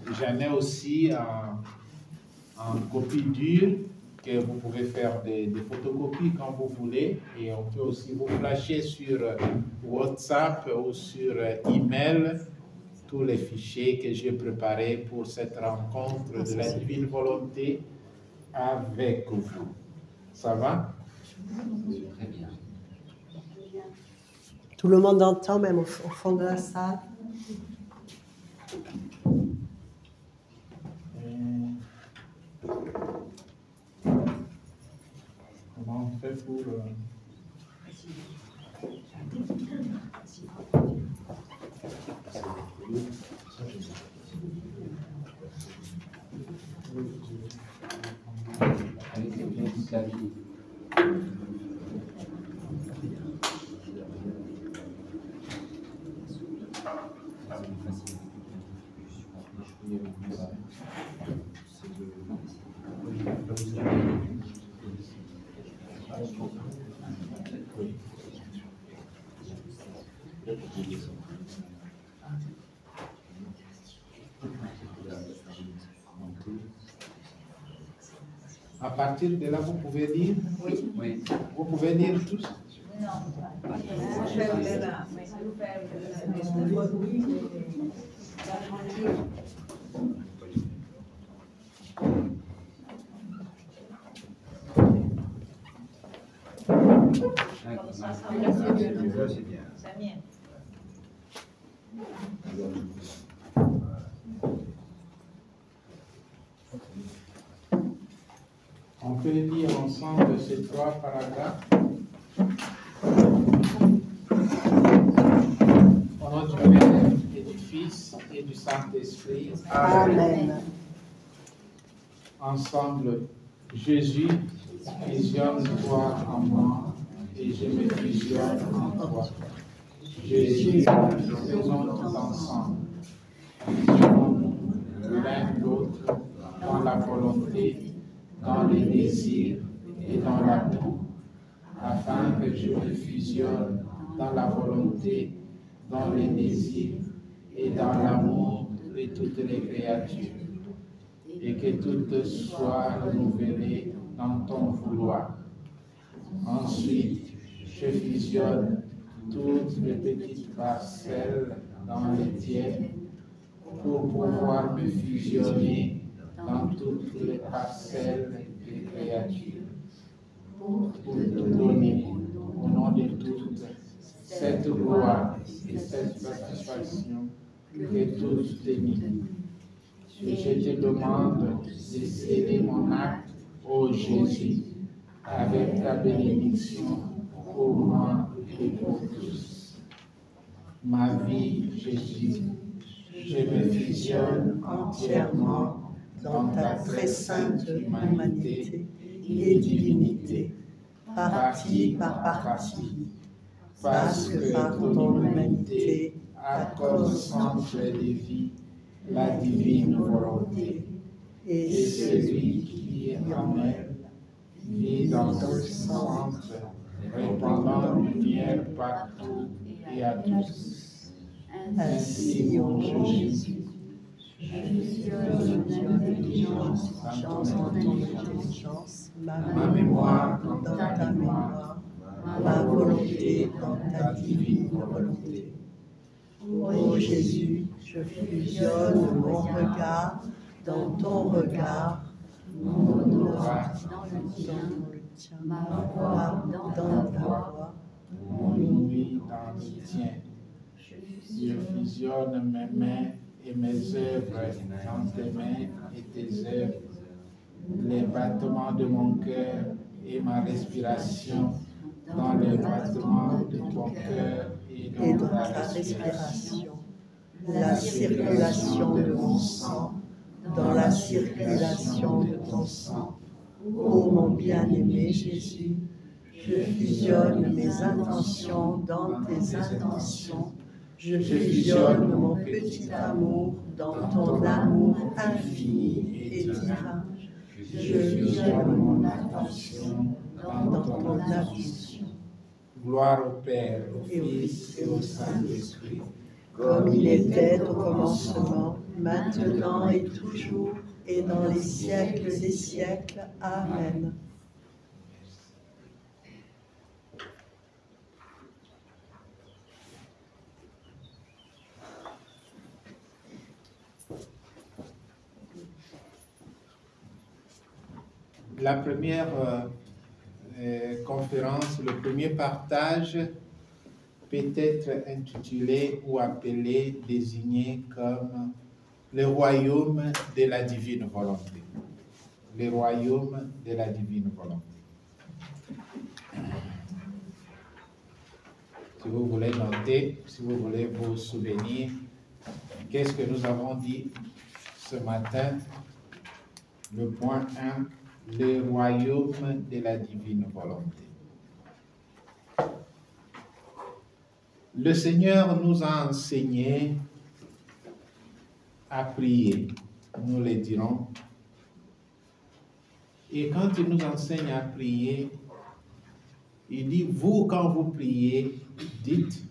J'en ai aussi en copie dure que vous pouvez faire des photocopies quand vous voulez. Et on peut aussi vous flasher sur WhatsApp ou sur email tous les fichiers que j'ai préparés pour cette rencontre de la divine volonté avec vous. Ça va? Très bien. Tout le monde entend, même au fond de la salle. Comment on fait pour... Avec les pieds du clavier. À partir de là, vous pouvez lire? Oui. Oui. Vous pouvez lire tous? On peut lire ensemble ces trois paragraphes. Au nom du Père et du Fils et du Saint-Esprit. Amen. Ensemble, Jésus, fusionne-toi en moi et je me fusionne en toi. Jésus, faisons tout ensemble. Fusionnons l'un l'autre dans la volonté, dans les désirs et dans l'amour, afin que je me fusionne dans la volonté, dans les désirs et dans l'amour de toutes les créatures, et que toutes soient renouvelées dans ton vouloir. Ensuite, je fusionne toutes les petites parcelles dans les tiennes pour pouvoir me fusionner dans toutes les parcelles des créatures, pour te donner, au nom de toutes, cette gloire et cette satisfaction que tous t'aiment. Et je te demande de sceller mon acte, ô Jésus, avec ta bénédiction pour moi et pour tous. Ma vie, Jésus, je me fusionne entièrement dans ta très sainte humanité et divinité, partie par partie, parce que par ton humanité accorde centre de vie la divine volonté, et celui qui est en elle vit dans ce centre, répandant lumière partout et à tous. Ainsi, mon Jésus, je fusionne ton intelligence dans ton intelligence, ma mémoire dans ta mémoire, ma volonté dans ta divine volonté. Ô Jésus, je fusionne mon regard dans ton regard, mon odorat dans le tien, ma voix dans ta voix, mon ouïe dans le tien. Je fusionne mes mains et mes œuvres dans tes mains et tes œuvres, les battements de mon cœur et ma respiration dans les battements de ton cœur et dans ta respiration, la circulation de mon sang dans la circulation de ton sang. Ô mon bien-aimé Jésus, je fusionne mes intentions dans tes intentions. Je fusionne mon petit amour dans ton amour infini et divin. Je fusionne mon attention dans ton attention. Gloire au Père, au Fils et au Saint-Esprit, comme il était au commencement, maintenant et toujours, et dans les siècles des siècles. Amen. La première conférence, le premier partage peut être intitulé ou appelé, désigné comme le royaume de la divine volonté. Le royaume de la divine volonté. Si vous voulez noter, si vous voulez vous souvenir, qu'est-ce que nous avons dit ce matin? Le point 1, le royaume de la divine volonté. Le Seigneur nous a enseigné à prier, nous le dirons. Et quand il nous enseigne à prier, il dit, vous, quand vous priez, dites,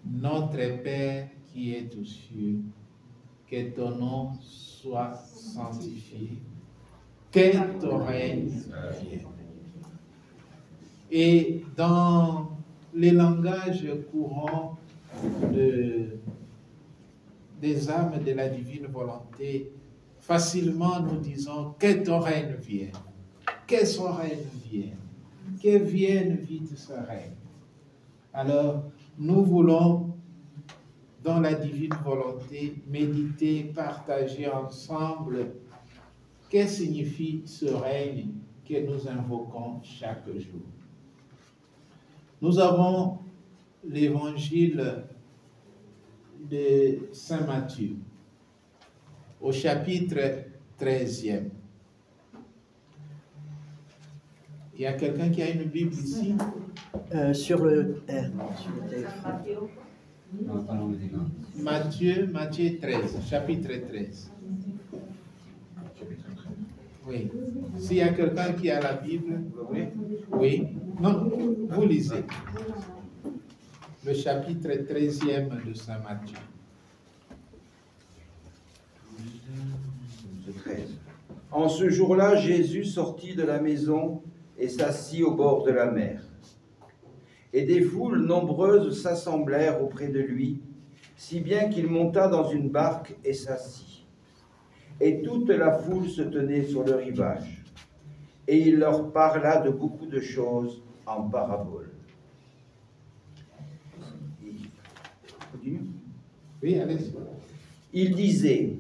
notre Père qui est aux cieux, que ton nom soit sanctifié, que ton règne vienne. Et dans les langages courants des âmes de la divine volonté, facilement nous disons que ton règne vienne, que son règne vienne, que vienne vite ce règne. Alors, nous voulons, dans la divine volonté, méditer, partager ensemble que signifie ce règne que nous invoquons chaque jour. Nous avons l'évangile de Saint Matthieu, au chapitre 13e. Il y a quelqu'un qui a une Bible ici? Sur le Non, pas dans les éléments. Matthieu 13, chapitre 13. Oui. S'il y a quelqu'un qui a la Bible, oui. Oui. Non, vous lisez. Le chapitre 13e de Saint Matthieu. 13. En ce jour-là, Jésus sortit de la maison et s'assit au bord de la mer. Et des foules nombreuses s'assemblèrent auprès de lui, si bien qu'il monta dans une barque et s'assit. Et toute la foule se tenait sur le rivage. Et il leur parla de beaucoup de choses en paraboles. Oui, allez-y. Il disait,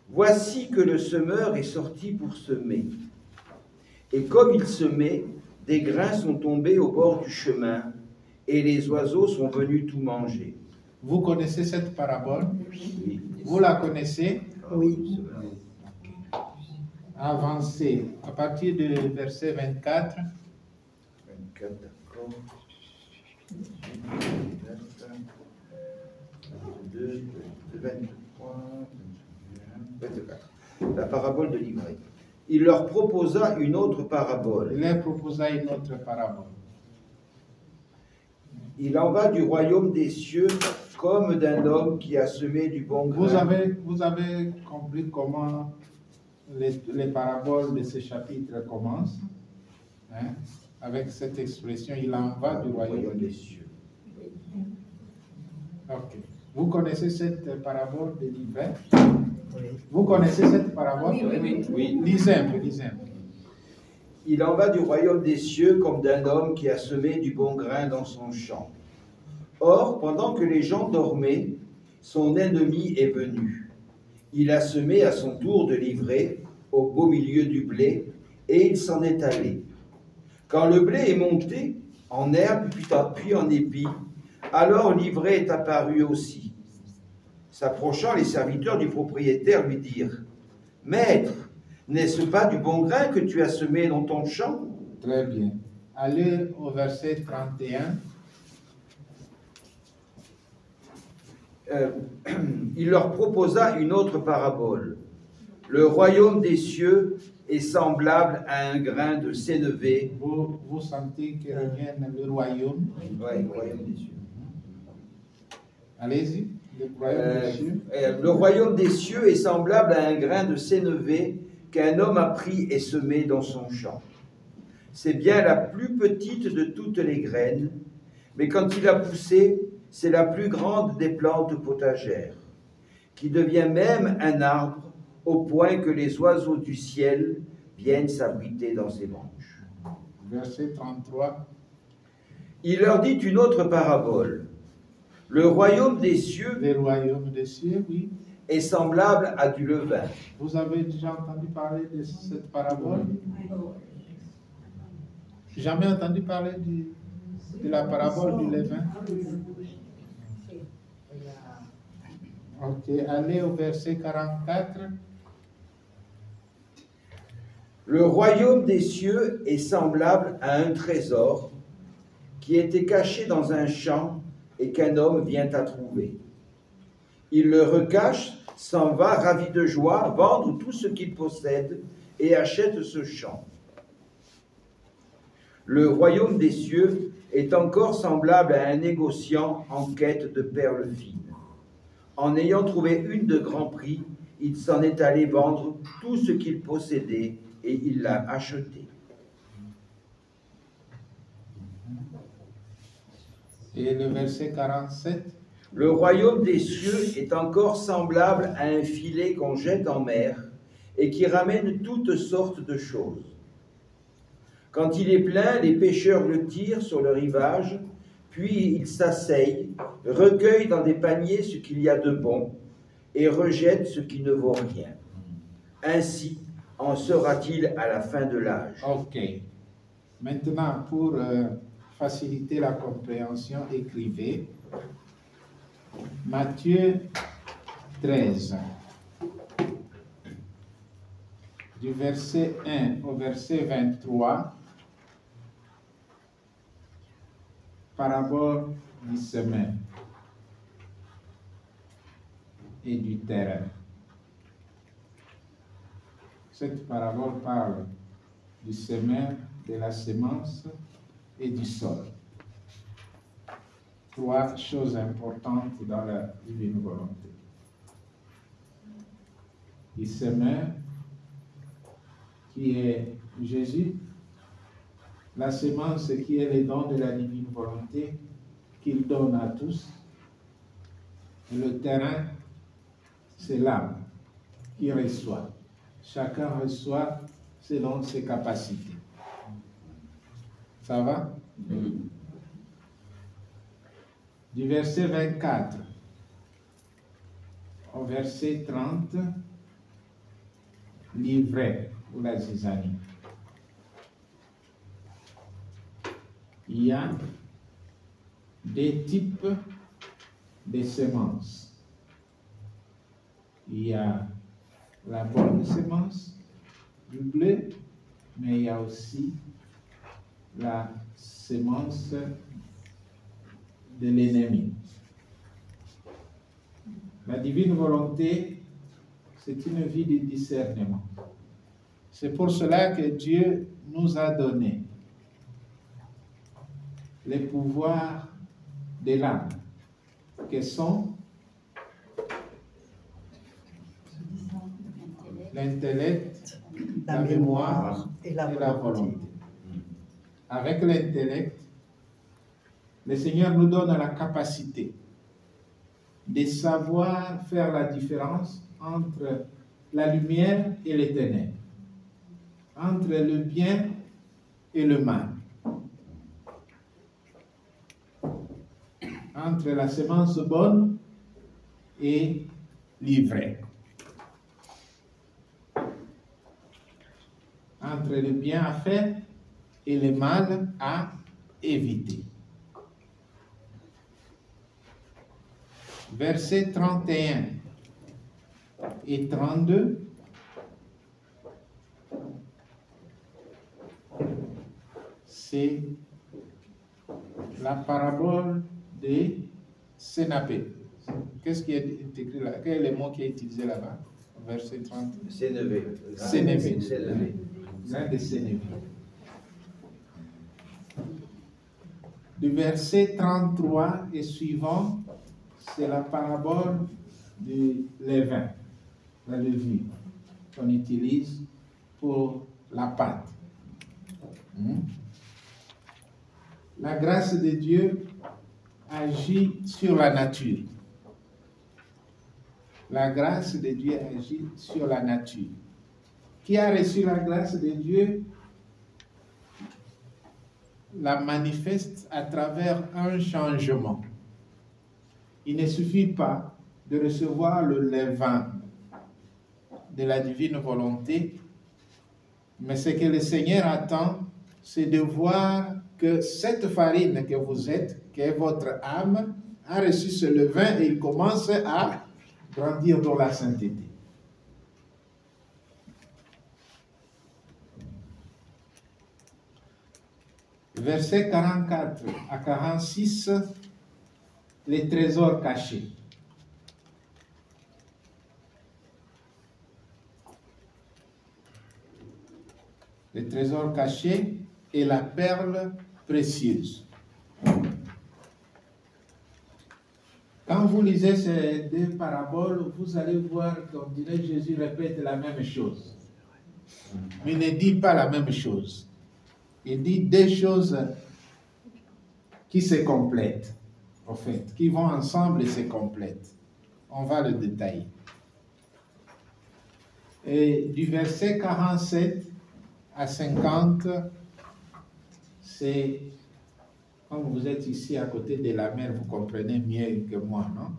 voici que le semeur est sorti pour semer. Et comme il semait, des grains sont tombés au bord du chemin, et les oiseaux sont venus tout manger. Vous connaissez cette parabole? Oui. Vous la connaissez? Oui. Avancez. À partir du verset 24. 24, d'accord. 22, 23, 24. La parabole de l'ivraie. Il leur proposa une autre parabole. Il leur proposa une autre parabole. Il en va du royaume des cieux comme d'un homme qui a semé du bon grain. Vous avez compris comment les paraboles de ce chapitre commencent, hein, avec cette expression, il en va du royaume des cieux. Ok. Vous connaissez cette parabole de l'hiver? Oui. Vous connaissez cette parabole? Oui. Lisez un peu, lisez un peu. Il en va du royaume des cieux comme d'un homme qui a semé du bon grain dans son champ. Or, pendant que les gens dormaient, son ennemi est venu. Il a semé à son tour de l'ivraie au beau milieu du blé, et il s'en est allé. Quand le blé est monté, en herbe puis en épi, alors l'ivraie est apparue aussi. S'approchant, les serviteurs du propriétaire lui dirent, « Maître, n'est-ce pas du bon grain que tu as semé dans ton champ ?» Très bien. Allez au verset 31. Il leur proposa une autre parabole. Le royaume des cieux est semblable à un grain de sénévé. Vous sentez que revient le royaume? Oui, le royaume des cieux. Allez-y. Le royaume des cieux est semblable à un grain de sénévé qu'un homme a pris et semé dans son champ. C'est bien la plus petite de toutes les graines, mais quand il a poussé, c'est la plus grande des plantes potagères, qui devient même un arbre au point que les oiseaux du ciel viennent s'abriter dans ses branches. Verset 33. Il leur dit une autre parabole. Le royaume des cieux Le royaume des cieux, oui. est semblable à du levain. Vous avez déjà entendu parler de cette parabole? Jamais entendu parler de la parabole du levain? Ok, allez au verset 44. Le royaume des cieux est semblable à un trésor qui était caché dans un champ et qu'un homme vient à trouver. Il le recache, s'en va ravi de joie, vendre tout ce qu'il possède et achète ce champ. Le royaume des cieux est encore semblable à un négociant en quête de perles fines. En ayant trouvé une de grand prix, il s'en est allé vendre tout ce qu'il possédait et il l'a achetée. Et le verset 47. Le royaume des cieux est encore semblable à un filet qu'on jette en mer et qui ramène toutes sortes de choses. Quand il est plein, les pêcheurs le tirent sur le rivage, puis ils s'asseyent, recueillent dans des paniers ce qu'il y a de bon et rejettent ce qui ne vaut rien. Ainsi en sera-t-il à la fin de l'âge. Ok. Maintenant, pour faciliter la compréhension, écrivez Matthieu 13, du verset 1 au verset 23, parabole du semeur et du terrain. Cette parabole parle du semeur, de la semence et du sol. Trois choses importantes dans la divine volonté. Le semeur, qui est Jésus, la semence qui est le don de la divine volonté qu'il donne à tous, et le terrain, c'est l'âme qui reçoit. Chacun reçoit selon ses capacités. Ça va? Du verset 24 au verset 30, l'ivraie ou la zizanie. Il y a des types de semences. Il y a la bonne semence du blé, mais il y a aussi la semence de l'ennemi. La divine volonté, c'est une vie de discernement. C'est pour cela que Dieu nous a donné les pouvoirs de l'âme, que sont l'intellect, la mémoire et la volonté. Avec l'intellect, le Seigneur nous donne la capacité de savoir faire la différence entre la lumière et les ténèbres, entre le bien et le mal, entre la semence bonne et l'ivraie, entre le bien à faire et le mal à éviter. Versets 31 et 32. C'est la parabole de Sénapé. Qu'est-ce qui est écrit là? Quel est le mot qui est utilisé là-bas? Verset 30. Sénévé. Sénévé. Sénévé. Grain de sénévé. Du verset 33 et suivant, c'est la parabole du levain, la levure, qu'on utilise pour la pâte. La grâce de Dieu agit sur la nature. La grâce de Dieu agit sur la nature. Qui a reçu la grâce de Dieu la manifeste à travers un changement. Il ne suffit pas de recevoir le levain de la divine volonté, mais ce que le Seigneur attend, c'est de voir que cette farine que vous êtes, qui est votre âme, a reçu ce levain et il commence à grandir dans la sainteté. Versets 44 à 46, les trésors cachés. Les trésors cachés et la perle précieuse. Quand vous lisez ces deux paraboles, vous allez voir qu'on dirait que Jésus répète la même chose. Mais il ne dit pas la même chose. Il dit des choses qui se complètent, en fait, qui vont ensemble et se complètent. On va le détailler. Et du verset 47 à 50, c'est, comme vous êtes ici à côté de la mer, vous comprenez mieux que moi, non?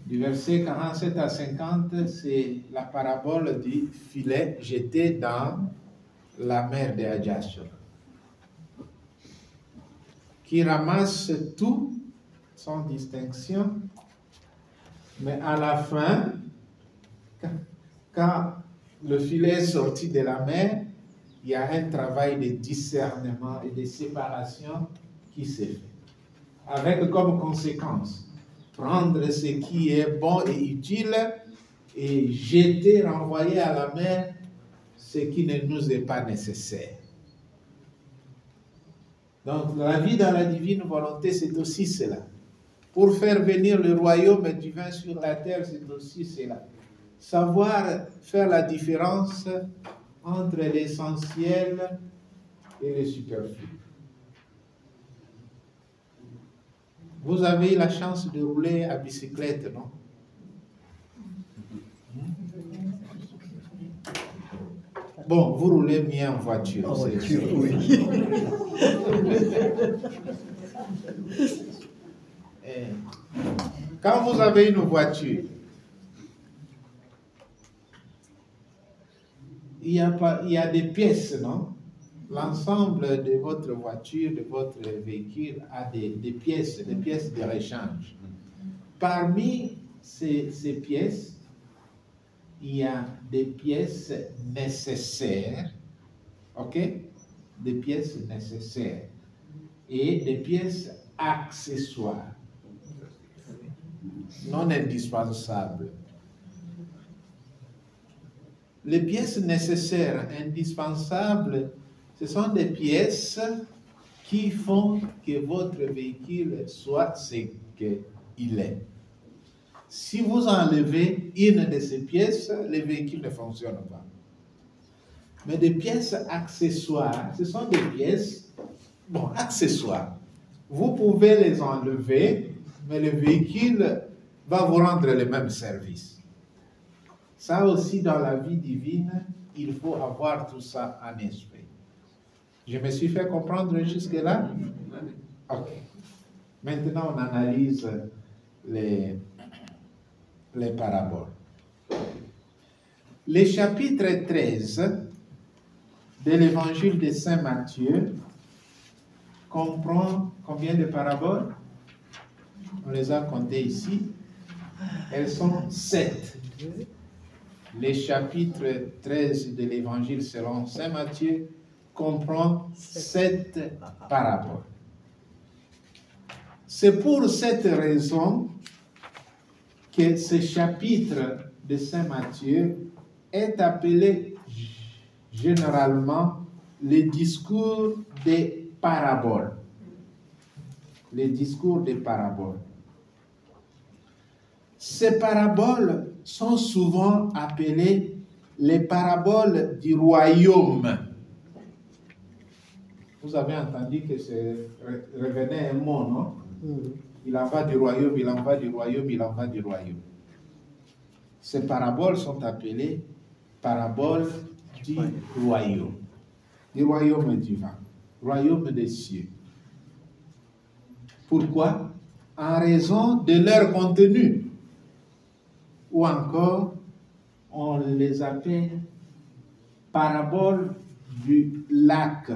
Du verset 47 à 50, c'est la parabole du filet jeté dans la mer de Hadjashur, qui ramasse tout sans distinction, mais à la fin, quand le filet est sorti de la mer, il y a un travail de discernement et de séparation qui s'est fait. Avec comme conséquence, prendre ce qui est bon et utile et jeter, renvoyer à la mer ce qui ne nous est pas nécessaire. Donc la vie dans la divine volonté, c'est aussi cela. Pour faire venir le royaume divin sur la terre, c'est aussi cela. Savoir faire la différence entre l'essentiel et le superflu. Vous avez la chance de rouler à bicyclette, non? Bon, vous roulez mieux en voiture. En voiture, oui. Quand vous avez une voiture, il y a des pièces, non? L'ensemble de votre voiture, de votre véhicule a des pièces de rechange. Parmi ces pièces, il y a des pièces nécessaires, ok? Des pièces nécessaires et des pièces accessoires, non indispensables. Les pièces nécessaires, indispensables, ce sont des pièces qui font que votre véhicule soit ce qu'il est. Si vous enlevez une de ces pièces, le véhicule ne fonctionne pas. Mais des pièces accessoires, ce sont des pièces, accessoires. Vous pouvez les enlever, mais le véhicule va vous rendre le même service. Ça aussi, dans la vie divine, il faut avoir tout ça en esprit. Je me suis fait comprendre jusque-là? Ok. Maintenant, on analyse les paraboles. Le chapitre 13 de l'évangile de Saint Matthieu comprend combien de paraboles? On les a comptées ici. Elles sont 7. Le chapitre 13 de l'évangile selon Saint Matthieu comprend 7 paraboles. C'est pour cette raison que ce chapitre de Saint Matthieu est appelé généralement le discours des paraboles. les discours des paraboles. Ces paraboles sont souvent appelées les paraboles du royaume. Vous avez entendu que c'est revenait un mot, non? Il en va du royaume, il en va du royaume, il en va du royaume. Ces paraboles sont appelées paraboles du royaume divin, royaume des cieux. Pourquoi? En raison de leur contenu. Ou encore, on les appelle paraboles du lac.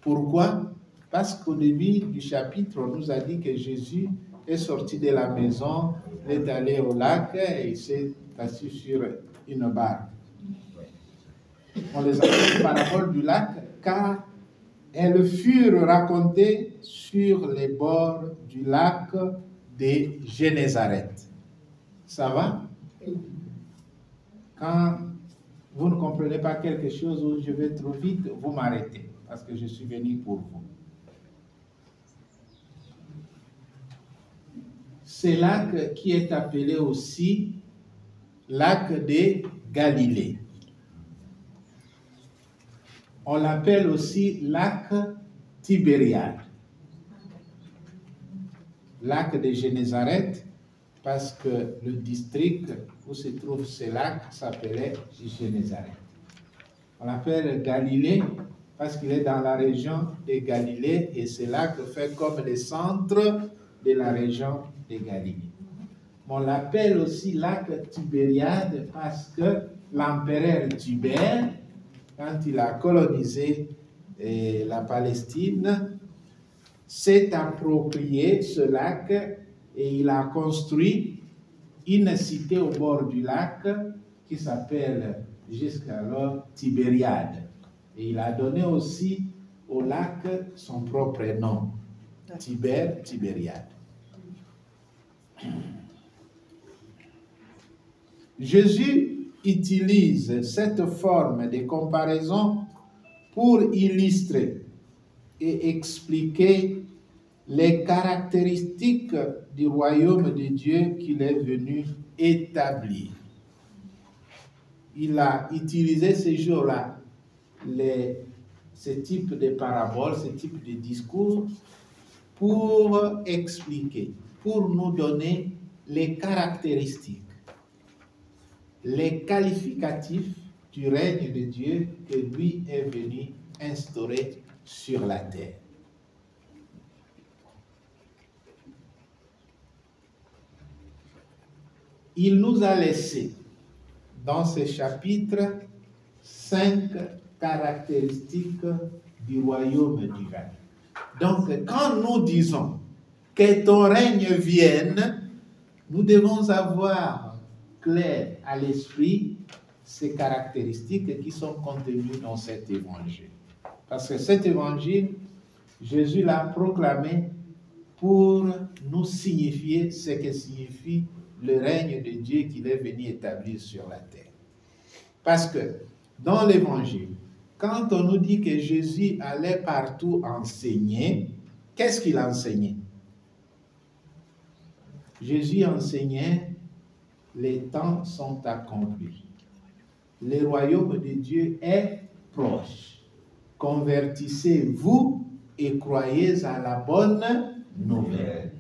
Pourquoi? Parce qu'au début du chapitre, on nous a dit que Jésus est sorti de la maison, est allé au lac et il s'est assis sur une barque. On les appelle paraboles du lac car elles furent racontées sur les bords du lac de Génézareth. Ça va? Quand vous ne comprenez pas quelque chose ou je vais trop vite, vous m'arrêtez parce que je suis venu pour vous. C'est lac qui est appelé aussi lac de Galilée. On l'appelle aussi lac Tibériade. Lac de Génézareth, parce que le district où se trouve ce lac s'appelait Génézareth. On l'appelle Galilée parce qu'il est dans la région de Galilée et ce lac fait comme le centre de la région de Galilée. On l'appelle aussi lac Tibériade parce que l'empereur Tibère, quand il a colonisé la Palestine, s'est approprié ce lac et il a construit une cité au bord du lac qui s'appelle jusqu'alors Tibériade. Et il a donné aussi au lac son propre nom, Tibériade. Jésus utilise cette forme de comparaison pour illustrer et expliquer les caractéristiques du royaume de Dieu qu'il est venu établir. Il a utilisé ces jours-là ce type de paraboles, ce type de discours pour expliquer, pour nous donner les caractéristiques, les qualificatifs du règne de Dieu que lui est venu instaurer sur la terre. Il nous a laissé dans ce chapitre 5 caractéristiques du royaume divin. Donc, quand nous disons que ton règne vienne, nous devons avoir clair à l'esprit ces caractéristiques qui sont contenues dans cet évangile. Parce que cet évangile, Jésus l'a proclamé pour nous signifier ce que signifie le règne de Dieu qu'il est venu établir sur la terre. Parce que dans l'évangile, quand on nous dit que Jésus allait partout enseigner, qu'est-ce qu'il enseignait? Jésus enseignait, les temps sont accomplis. Le royaume de Dieu est proche. Convertissez-vous et croyez à la bonne nouvelle.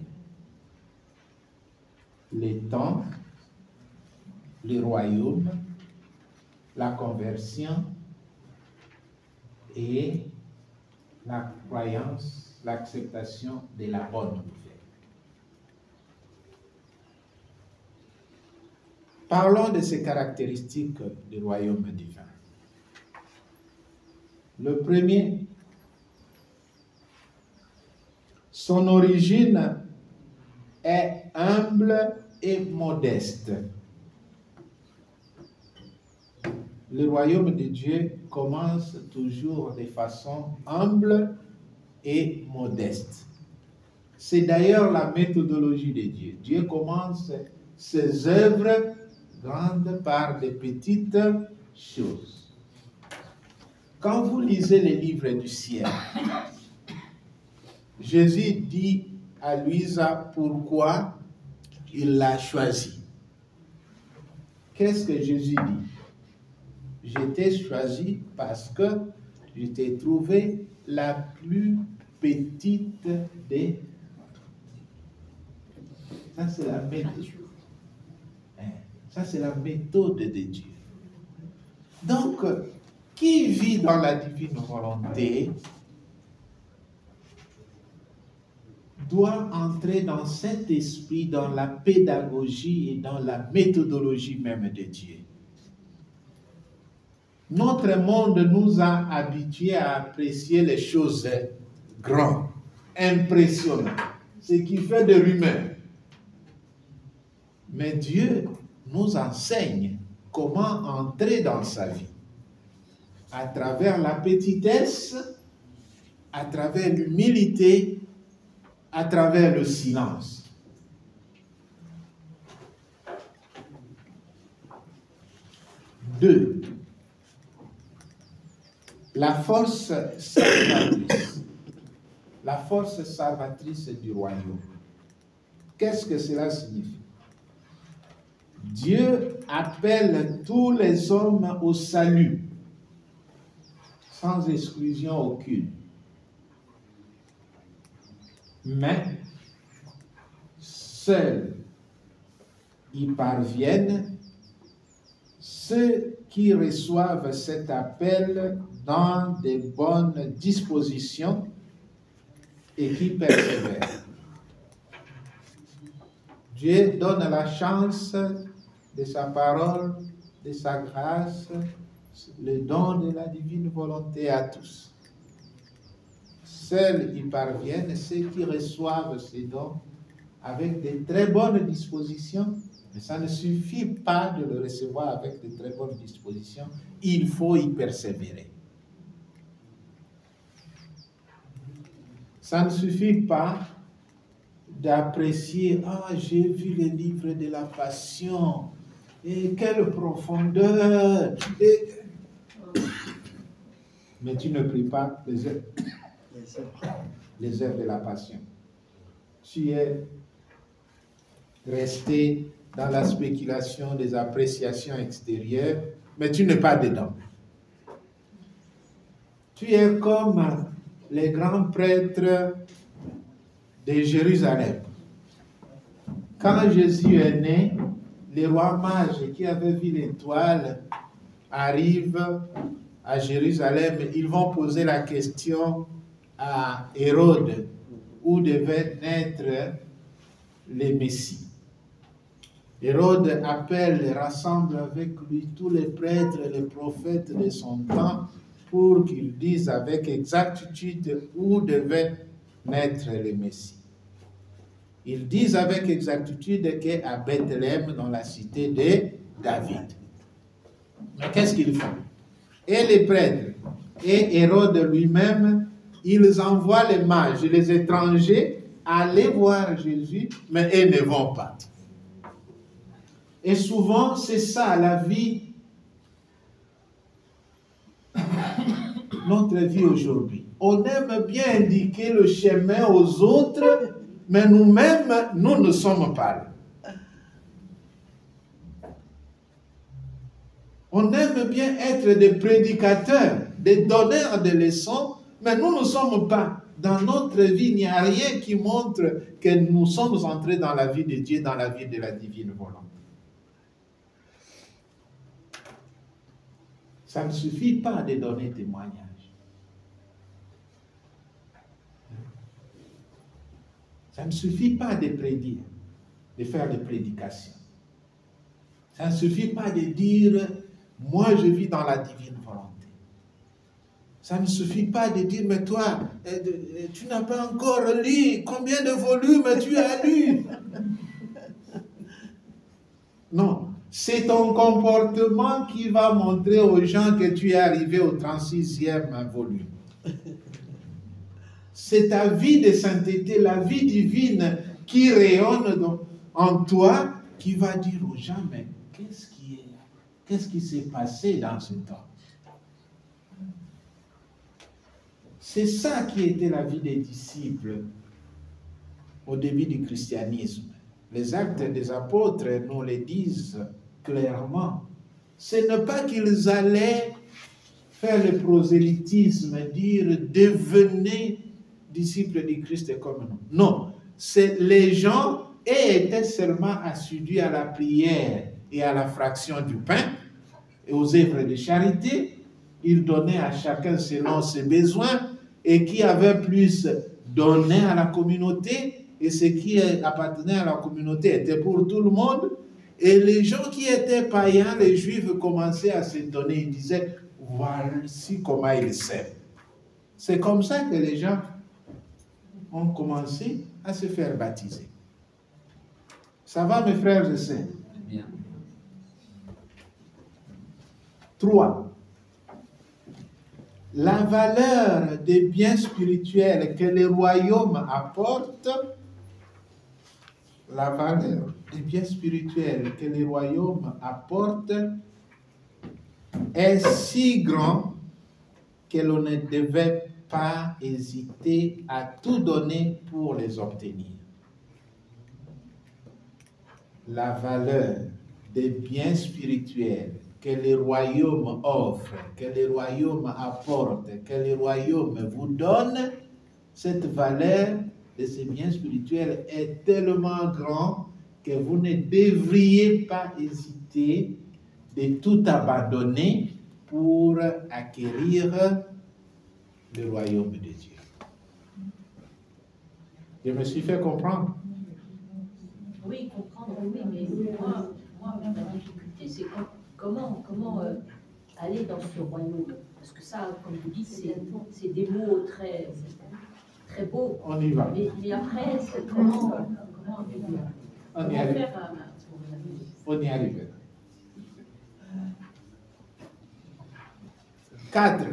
Les temps, le royaume, la conversion et la croyance, l'acceptation de la bonne nouvelle. Parlons de ces caractéristiques du royaume divin. Le premier, son origine est humble et modeste. Le royaume de Dieu commence toujours de façon humble et modeste. C'est d'ailleurs la méthodologie de Dieu. Dieu commence ses œuvres grandes par des petites choses. Quand vous lisez les livres du ciel, Jésus dit à Louisa pourquoi il l'a choisi. Qu'est-ce que Jésus dit? Je t'ai choisi parce que je t'ai trouvé la plus petite des... Ça, c'est la méthode. Ça, c'est la méthode de Dieu. Donc, qui vit dans la divine volonté doit entrer dans cet esprit, dans la pédagogie et dans la méthodologie même de Dieu. Notre monde nous a habitués à apprécier les choses grandes, impressionnantes, ce qui fait de l'humain. Mais Dieu nous enseigne comment entrer dans sa vie, à travers la petitesse, à travers l'humilité, à travers le silence. Deux, la force salvatrice. La force salvatrice du royaume. Qu'est-ce que cela signifie? Dieu appelle tous les hommes au salut, sans exclusion aucune. Mais seuls y parviennent ceux qui reçoivent cet appel dans de bonnes dispositions et qui persévèrent. Dieu donne la chance de sa parole, de sa grâce, le don de la divine volonté à tous. Seuls y parviennent ceux qui reçoivent ces dons avec de très bonnes dispositions, mais ça ne suffit pas de le recevoir avec de très bonnes dispositions, il faut y persévérer. Ça ne suffit pas d'apprécier, j'ai vu le livre de la Passion, et quelle profondeur, mais tu ne pries pas les heures de la Passion. Tu es resté dans la spéculation des appréciations extérieures, mais tu n'es pas dedans. Tu es comme les grands prêtres de Jérusalem. Quand Jésus est né, les rois mages qui avaient vu l'étoile arrivent à Jérusalem. Ils vont poser la question à Hérode, où devait naître le Messie. Hérode appelle, rassemble avec lui tous les prêtres et les prophètes de son temps pour qu'ils disent avec exactitude où devait naître le Messie. Ils disent avec exactitude qu'à Bethléem, dans la cité de David. Mais qu'est-ce qu'ils font? Et les prêtres et Hérode lui-même, ils envoient les mages, les étrangers, aller voir Jésus, mais ils ne vont pas. Et souvent, c'est ça la vie, notre vie aujourd'hui. On aime bien indiquer le chemin aux autres, mais nous-mêmes, nous ne sommes pas là. On aime bien être des prédicateurs, des donneurs de leçons, mais nous ne sommes pas. Dans notre vie, il n'y a rien qui montre que nous sommes entrés dans la vie de Dieu, dans la vie de la divine volonté. Ça ne suffit pas de donner témoignage. Ça ne suffit pas de prédire, de faire des prédications. Ça ne suffit pas de dire, moi je vis dans la divine volonté. Ça ne suffit pas de dire, mais toi, tu n'as pas encore lu, combien de volumes tu as lu? Non, c'est ton comportement qui va montrer aux gens que tu es arrivé au 36e volume. C'est ta vie de sainteté, la vie divine qui rayonne en toi, qui va dire aux gens, mais qu'est-ce qui s'est passé dans ce temps? C'est ça qui était la vie des disciples. au début du christianisme. Les actes des apôtres nous le disent clairement. Ce n'est pas qu'ils allaient faire le prosélytisme, dire devenez disciples du Christ comme nous. Non, c'est les gens étaient seulement assidus à la prière et à la fraction du pain et aux œuvres de charité. Ils donnaient à chacun selon ses besoins et qui avait plus donné à la communauté et ce qui appartenait à la communauté était pour tout le monde. Et les gens qui étaient païens, les juifs, commençaient à s'étonner. Ils disaient, voici comment ils s'aiment. C'est comme ça que les gens ont commencé à se faire baptiser. Ça va, mes frères et sœurs? Bien. 3. La valeur des biens spirituels que le royaume apporte, la valeur des biens spirituels que le royaume apporte est si grand que l'on ne devait pas hésiter à tout donner pour les obtenir. La valeur des biens spirituels que le royaume offre, que le royaume apporte, que le royaume vous donne, cette valeur de ces biens spirituels est tellement grande que vous ne devriez pas hésiter de tout abandonner pour acquérir le royaume de Dieu. Je me suis fait comprendre? Oui, comprendre, oui, mais moi ma difficulté, c'est comment aller dans ce royaume. Parce que ça, comme vous dites, c'est des mots très, très beaux. On y va. Mais après, c'est comment On y arrive. faire On y arrive. 4.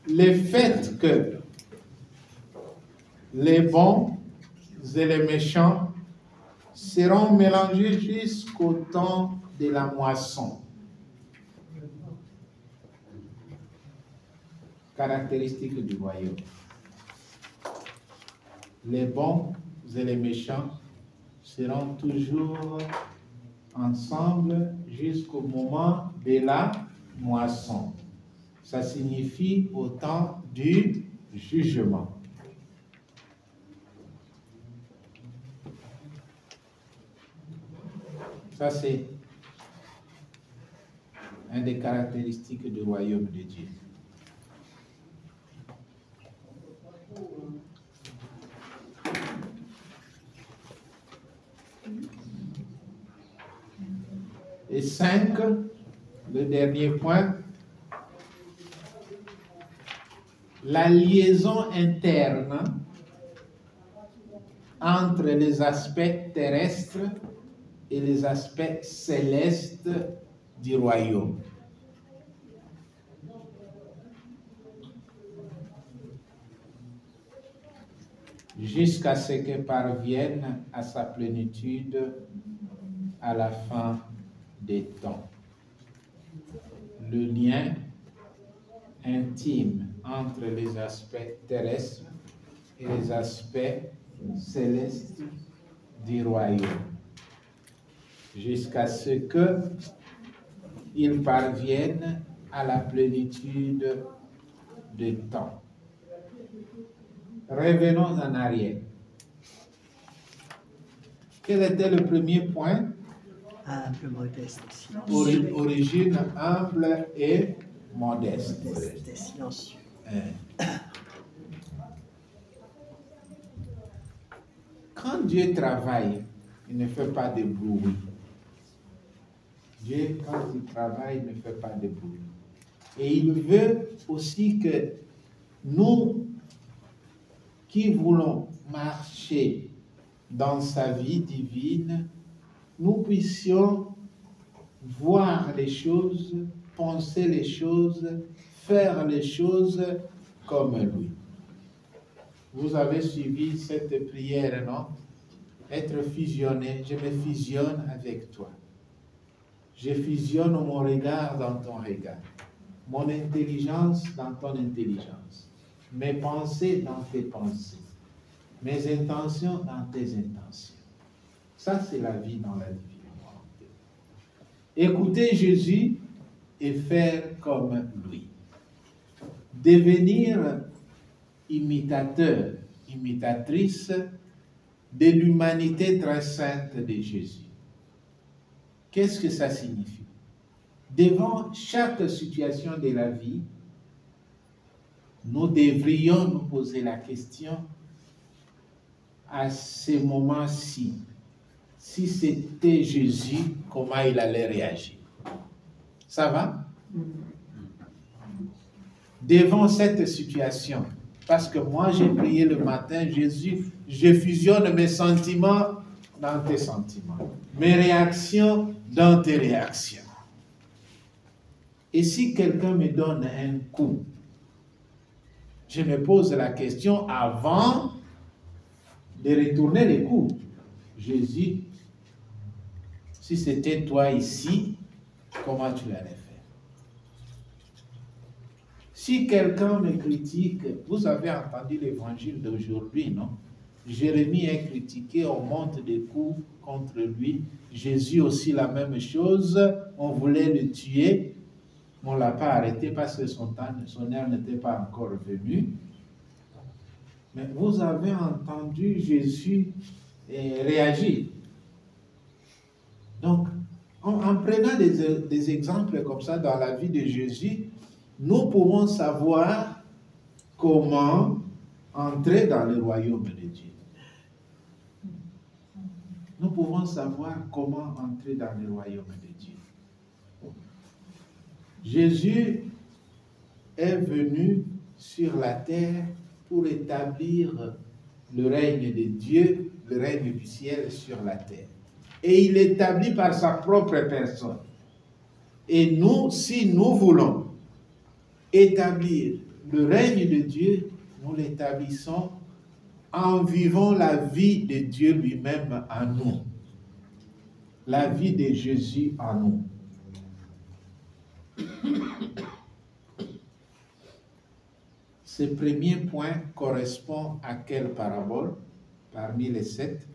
Le fait que les bons et les méchants seront mélangés jusqu'au temps de la moisson. Caractéristique du royaume. Les bons et les méchants seront toujours ensemble jusqu'au moment de la moisson. Ça signifie au temps du jugement. Ça, c'est une des caractéristiques du royaume de Dieu. Et 5, le dernier point, la liaison interne entre les aspects terrestres et les aspects célestes du royaume. Jusqu'à ce que parvienne à sa plénitude à la fin des temps. Le lien intime entre les aspects terrestres et les aspects célestes du royaume, jusqu'à ce qu'ils parviennent à la plénitude des temps. Revenons en arrière. Quel était le premier point? Humble, modeste et silencieux. Origine humble et modeste. Modeste et silencieux. Quand Dieu travaille, il ne fait pas de bruit. Dieu, quand il travaille, ne fait pas de bruit. Et il veut aussi que nous, qui voulons marcher dans sa vie divine, nous puissions voir les choses, penser les choses, faire les choses comme lui. Vous avez suivi cette prière, non? Être fusionné, je me fusionne avec toi. Je fusionne mon regard dans ton regard, mon intelligence dans ton intelligence. mes pensées dans tes pensées, mes intentions dans tes intentions. Ça, c'est la vie dans la divine volonté. Écouter Jésus et faire comme lui. Devenir imitateur, imitatrice de l'humanité très sainte de Jésus. Qu'est-ce que ça signifie? Devant chaque situation de la vie, nous devrions nous poser la question, à ce moment-ci, si c'était Jésus, comment il allait réagir? Ça va? Devant cette situation, parce que moi j'ai prié le matin, Jésus, je fusionne mes sentiments dans tes sentiments, mes réactions dans tes réactions. Et si quelqu'un me donne un coup, je me pose la question avant de retourner les coups. Jésus, si c'était toi ici, comment tu l'allais faire? Si quelqu'un me critique, vous avez entendu l'évangile d'aujourd'hui, non? Jérémie est critiqué, on monte des coups contre lui. Jésus aussi la même chose, on voulait le tuer, on ne l'a pas arrêté parce que son heure n'était pas encore venu. Mais vous avez entendu Jésus réagir. Donc, en prenant des exemples comme ça dans la vie de Jésus, nous pouvons savoir comment entrer dans le royaume de Dieu. Nous pouvons savoir comment entrer dans le royaume de Dieu. Jésus est venu sur la terre pour établir le règne de Dieu, le règne du ciel sur la terre. Et il l'établit par sa propre personne. Et nous, si nous voulons établir le règne de Dieu, nous l'établissons en vivant la vie de Dieu lui-même en nous. La vie de Jésus en nous. Ce premier point correspond à quelle parabole parmi les 7?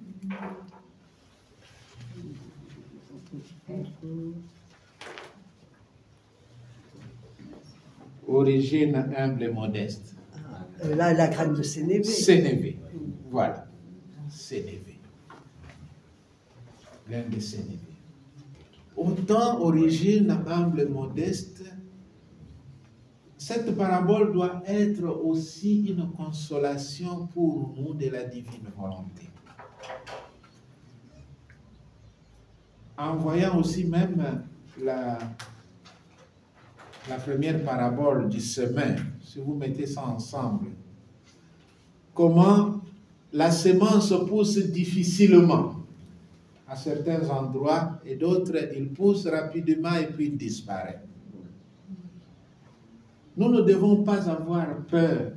Origine humble et modeste. Là, la graine de Sénévé. Sénévé. Voilà. Sénévé. Graine de Sénévé. Autant origine humble et modeste, cette parabole doit être aussi une consolation pour nous de la divine volonté. En voyant aussi même la première parabole du semin, si vous mettez ça ensemble, comment la semence pousse difficilement à certains endroits et d'autres, il pousse rapidement et puis il disparaît. Nous ne devons pas avoir peur.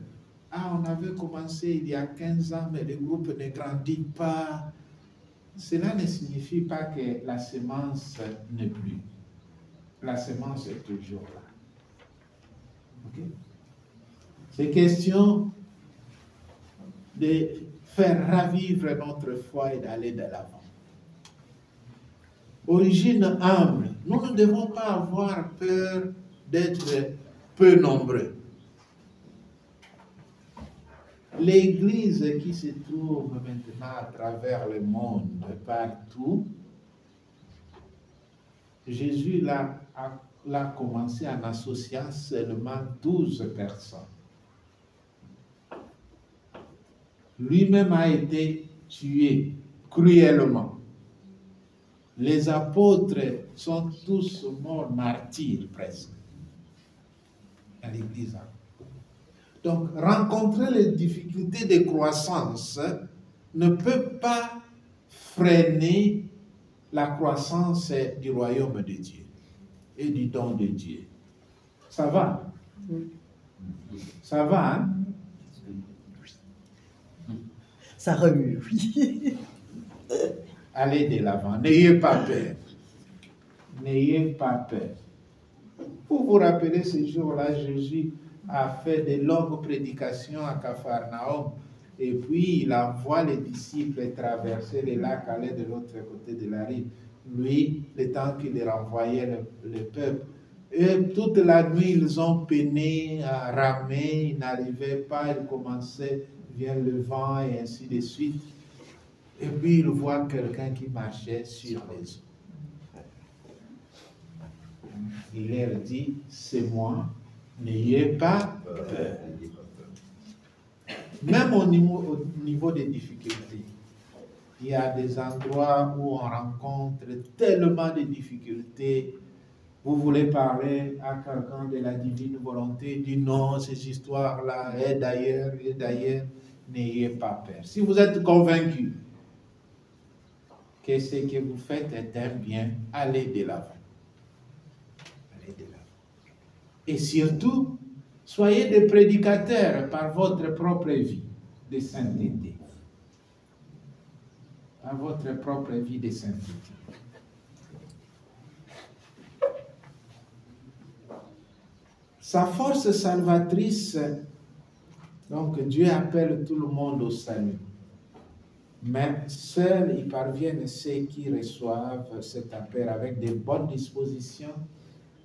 Ah, on avait commencé il y a 15 ans, mais le groupe ne grandit pas. Cela ne signifie pas que la semence n'est plus. La semence est toujours là. Okay? C'est question de faire ravivre notre foi et d'aller de l'avant. Origine humble. Nous ne devons pas avoir peur d'être peu nombreux. L'Église qui se trouve maintenant à travers le monde, partout, Jésus l'a commencé en associant seulement 12 personnes. Lui-même a été tué cruellement. Les apôtres sont tous morts martyrs presque à l'Église. Donc, rencontrer les difficultés de croissance ne peut pas freiner la croissance du royaume de Dieu et du don de Dieu. Ça va? Ça va, hein? Ça remue, oui. Allez de l'avant, n'ayez pas peur. N'ayez pas peur. Vous vous rappelez ce jour-là, Jésus a fait de longues prédications à Capharnaüm. Et puis, il envoie les disciples traverser les lacs, aller de l'autre côté de la rive. Lui, le temps qu'il renvoyait le peuple. Et toute la nuit, ils ont peiné à ramer, ils n'arrivaient pas, ils commençaient, vient le vent et ainsi de suite. Et puis, il voit quelqu'un qui marchait sur les eaux. Il leur dit, c'est moi, n'ayez pas peur. Même au niveau des difficultés, il y a des endroits où on rencontre tellement de difficultés. Vous voulez parler à quelqu'un de la divine volonté, dit non, ces histoires-là, et d'ailleurs, n'ayez pas peur. Si vous êtes convaincu que ce que vous faites est un bien, allez de l'avant. Allez de l'avant. Et surtout, soyez des prédicateurs par votre propre vie de sainteté. Par votre propre vie de sainteté. Sa force salvatrice, donc Dieu appelle tout le monde au salut. Mais seuls y parviennent ceux qui reçoivent cet appel avec de bonnes dispositions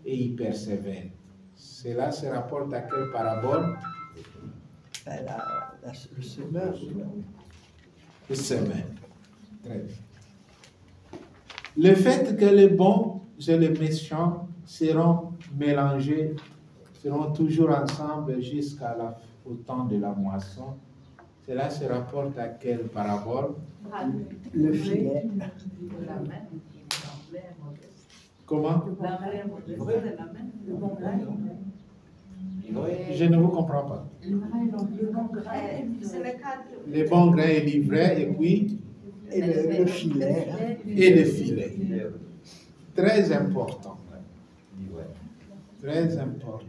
et y persévèrent. Cela se rapporte à quelle parabole? Le semeur. Le semeur. Très bien. Le fait que les bons et les méchants seront mélangés, seront toujours ensemble jusqu'au temps de la moisson, cela se rapporte à quelle parabole? Le filet. Comment? Je ne vous comprends pas. Les bons grains et l'ivraie, et puis? Et le filet. Et le filet. Très important. Très important.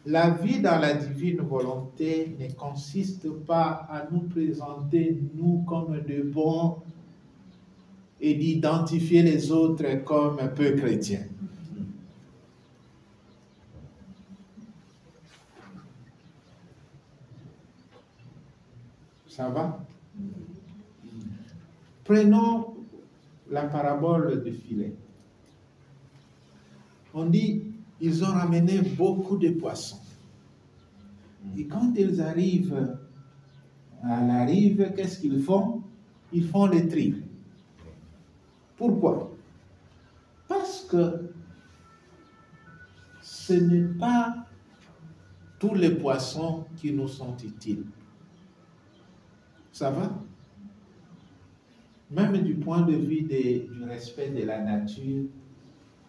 La vie dans la divine volonté ne consiste pas à nous présenter, nous, comme de bons et d'identifier les autres comme peu chrétiens. Ça va? Prenons la parabole du filet. On dit, ils ont ramené beaucoup de poissons. Et quand ils arrivent à la rive, qu'est-ce qu'ils font? Ils font le tri. Pourquoi? Parce que ce n'est pas tous les poissons qui nous sont utiles. Ça va? Même du point de vue du respect de la nature,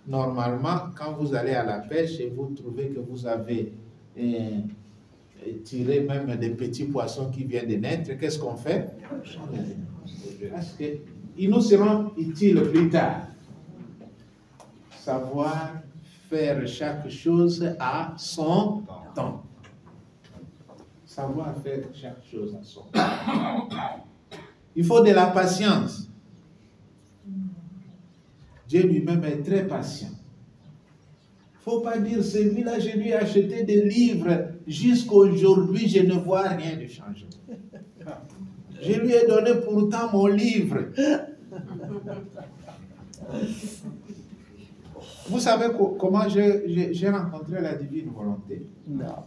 normalement, quand vous allez à la pêche et vous trouvez que vous avez tiré même des petits poissons qui viennent de naître, qu'est-ce qu'on fait? Parce qu'ils nous seront utiles plus tard. Savoir faire chaque chose à son temps. Savoir faire chaque chose à son temps. Il faut de la patience. Dieu lui-même est très patient. Il ne faut pas dire, celui-là, je lui ai acheté des livres, jusqu'aujourd'hui, je ne vois rien de changement. Je lui ai donné pourtant mon livre. Vous savez comment j'ai rencontré la divine volonté? Non.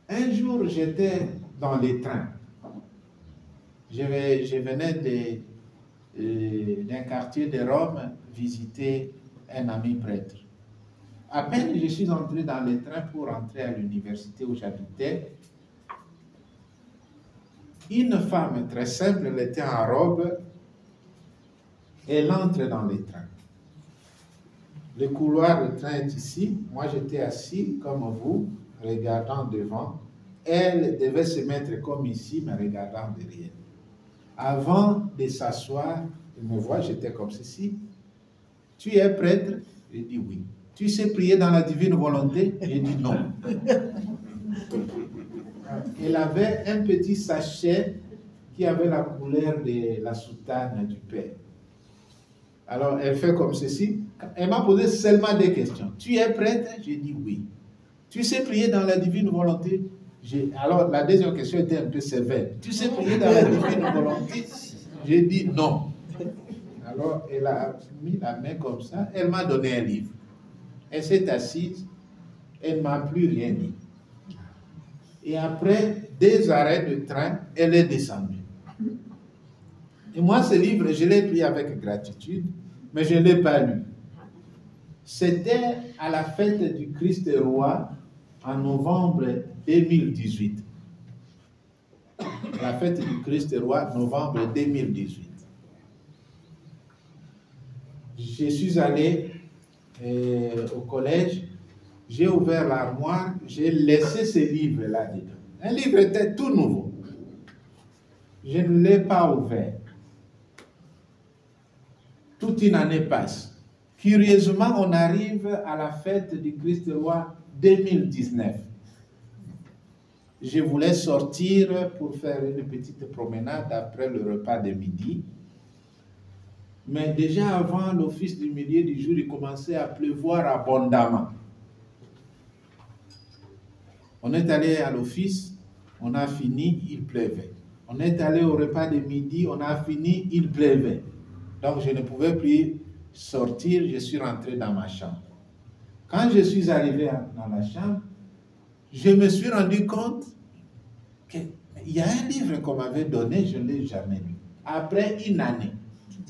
Un jour, j'étais dans les trains. Je venais d'un quartier de Rome visiter un ami prêtre. À peine je suis entré dans les trains pour entrer à l'université où j'habitais, une femme très simple, elle était en robe, elle entre dans les trains. Le couloir du train est ici, moi j'étais assis comme vous, regardant devant. Elle devait se mettre comme ici, mais regardant derrière. Avant de s'asseoir, elle me voit, j'étais comme ceci. Tu es prêtre? Je dis oui. Tu sais prier dans la divine volonté? Je dis non. Elle avait un petit sachet qui avait la couleur de la soutane du Père. Alors, elle fait comme ceci. Elle m'a posé seulement des questions. Tu es prêtre? J'ai dit oui. Tu sais prier dans la divine volonté? Alors, la deuxième question était un peu sévère. Tu sais prier dans la divine volonté? J'ai dit non. Alors, elle a mis la main comme ça. Elle m'a donné un livre. Elle s'est assise. Elle ne m'a plus rien dit. Et après 2 arrêts de train, elle est descendue. Et moi, ce livre, je l'ai pris avec gratitude, mais je ne l'ai pas lu. C'était à la fête du Christ roi en novembre 2018. La fête du Christ roi, novembre 2018. Je suis allé au collège, j'ai ouvert l'armoire, j'ai laissé ce livre là-dedans. Un livre était tout nouveau. Je ne l'ai pas ouvert. Toute une année passe. Curieusement, on arrive à la fête du Christ roi 2019. Je voulais sortir pour faire une petite promenade après le repas de midi. Mais déjà avant l'office du milieu du jour, il commençait à pleuvoir abondamment. On est allé à l'office, on a fini, il pleuvait. On est allé au repas de midi, on a fini, il pleuvait. Donc je ne pouvais plus sortir, je suis rentré dans ma chambre. Quand je suis arrivé dans la chambre, je me suis rendu compte qu'il y a un livre qu'on m'avait donné, je ne l'ai jamais lu. Après une année,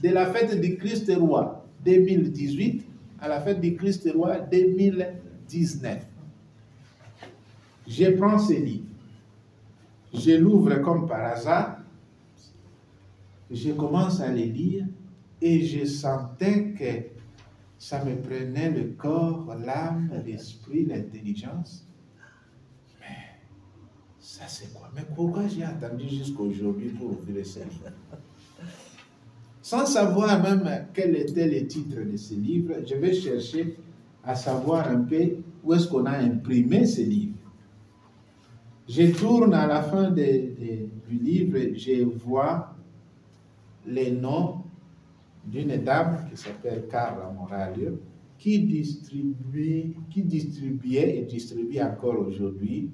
de la fête du Christ roi 2018 à la fête du Christ roi 2019. Je prends ce livre, je l'ouvre comme par hasard, je commence à le lire et je sentais que ça me prenait le corps, l'âme, l'esprit, l'intelligence. Mais ça c'est quoi? Mais pourquoi j'ai attendu jusqu'à aujourd'hui pour ouvrir ce livre? Sans savoir même quel était le titre de ce livre, je vais chercher à savoir un peu où est-ce qu'on a imprimé ce livre. Je tourne à la fin du livre, je vois les noms d'une dame qui s'appelle Carla Moralio, qui distribuait et distribue encore aujourd'hui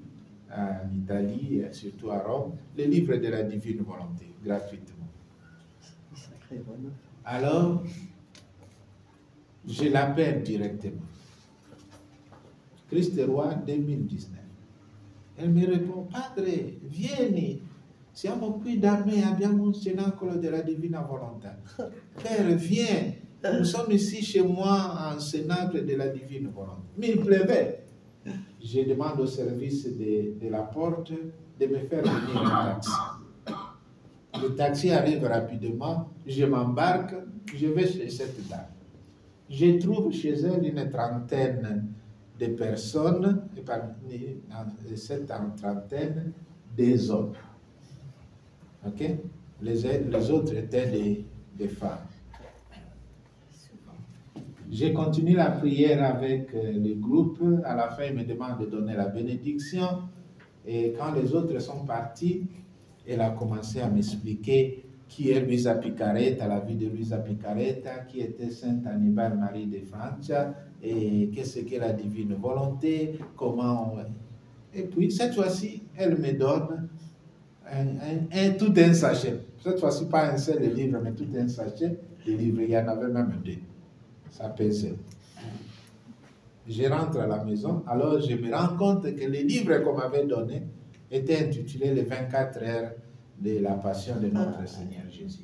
en Italie, et surtout à Rome, les livres de la divine volonté, gratuitement. Alors, je l'appelle directement. Christ roi 2019. Elle me répond, Padre, vieni, siamo qui da me, abbiamo un cenacolo della Divina Volontà. Père, viens, nous sommes ici chez moi en cénacle de la Divine Volonté. Mais il pleuvait. Je demande au service de la porte de me faire venir un taxi. Le taxi arrive rapidement, je m'embarque, je vais chez cette dame. Je trouve chez elle une trentaine de personnes, et parmi cette trentaine, des hommes. Ok? Les autres étaient des femmes. J'ai continué la prière avec le groupe. À la fin, il me demande de donner la bénédiction. Et quand les autres sont partis, elle a commencé à m'expliquer qui est Luisa Picaretta, la vie de Luisa Picaretta, qui était Sainte Annibale Marie de Francia, et qu'est-ce qu'est la divine volonté, comment... Et puis, cette fois-ci, elle me donne tout un sachet. Cette fois-ci, pas un seul livre, mais tout un sachet de livres. Il y en avait même 2. Ça pesait. Je rentre à la maison, alors je me rends compte que le livre qu'on m'avait donné était intitulé « Les 24 heures de la passion de notre Seigneur Jésus ».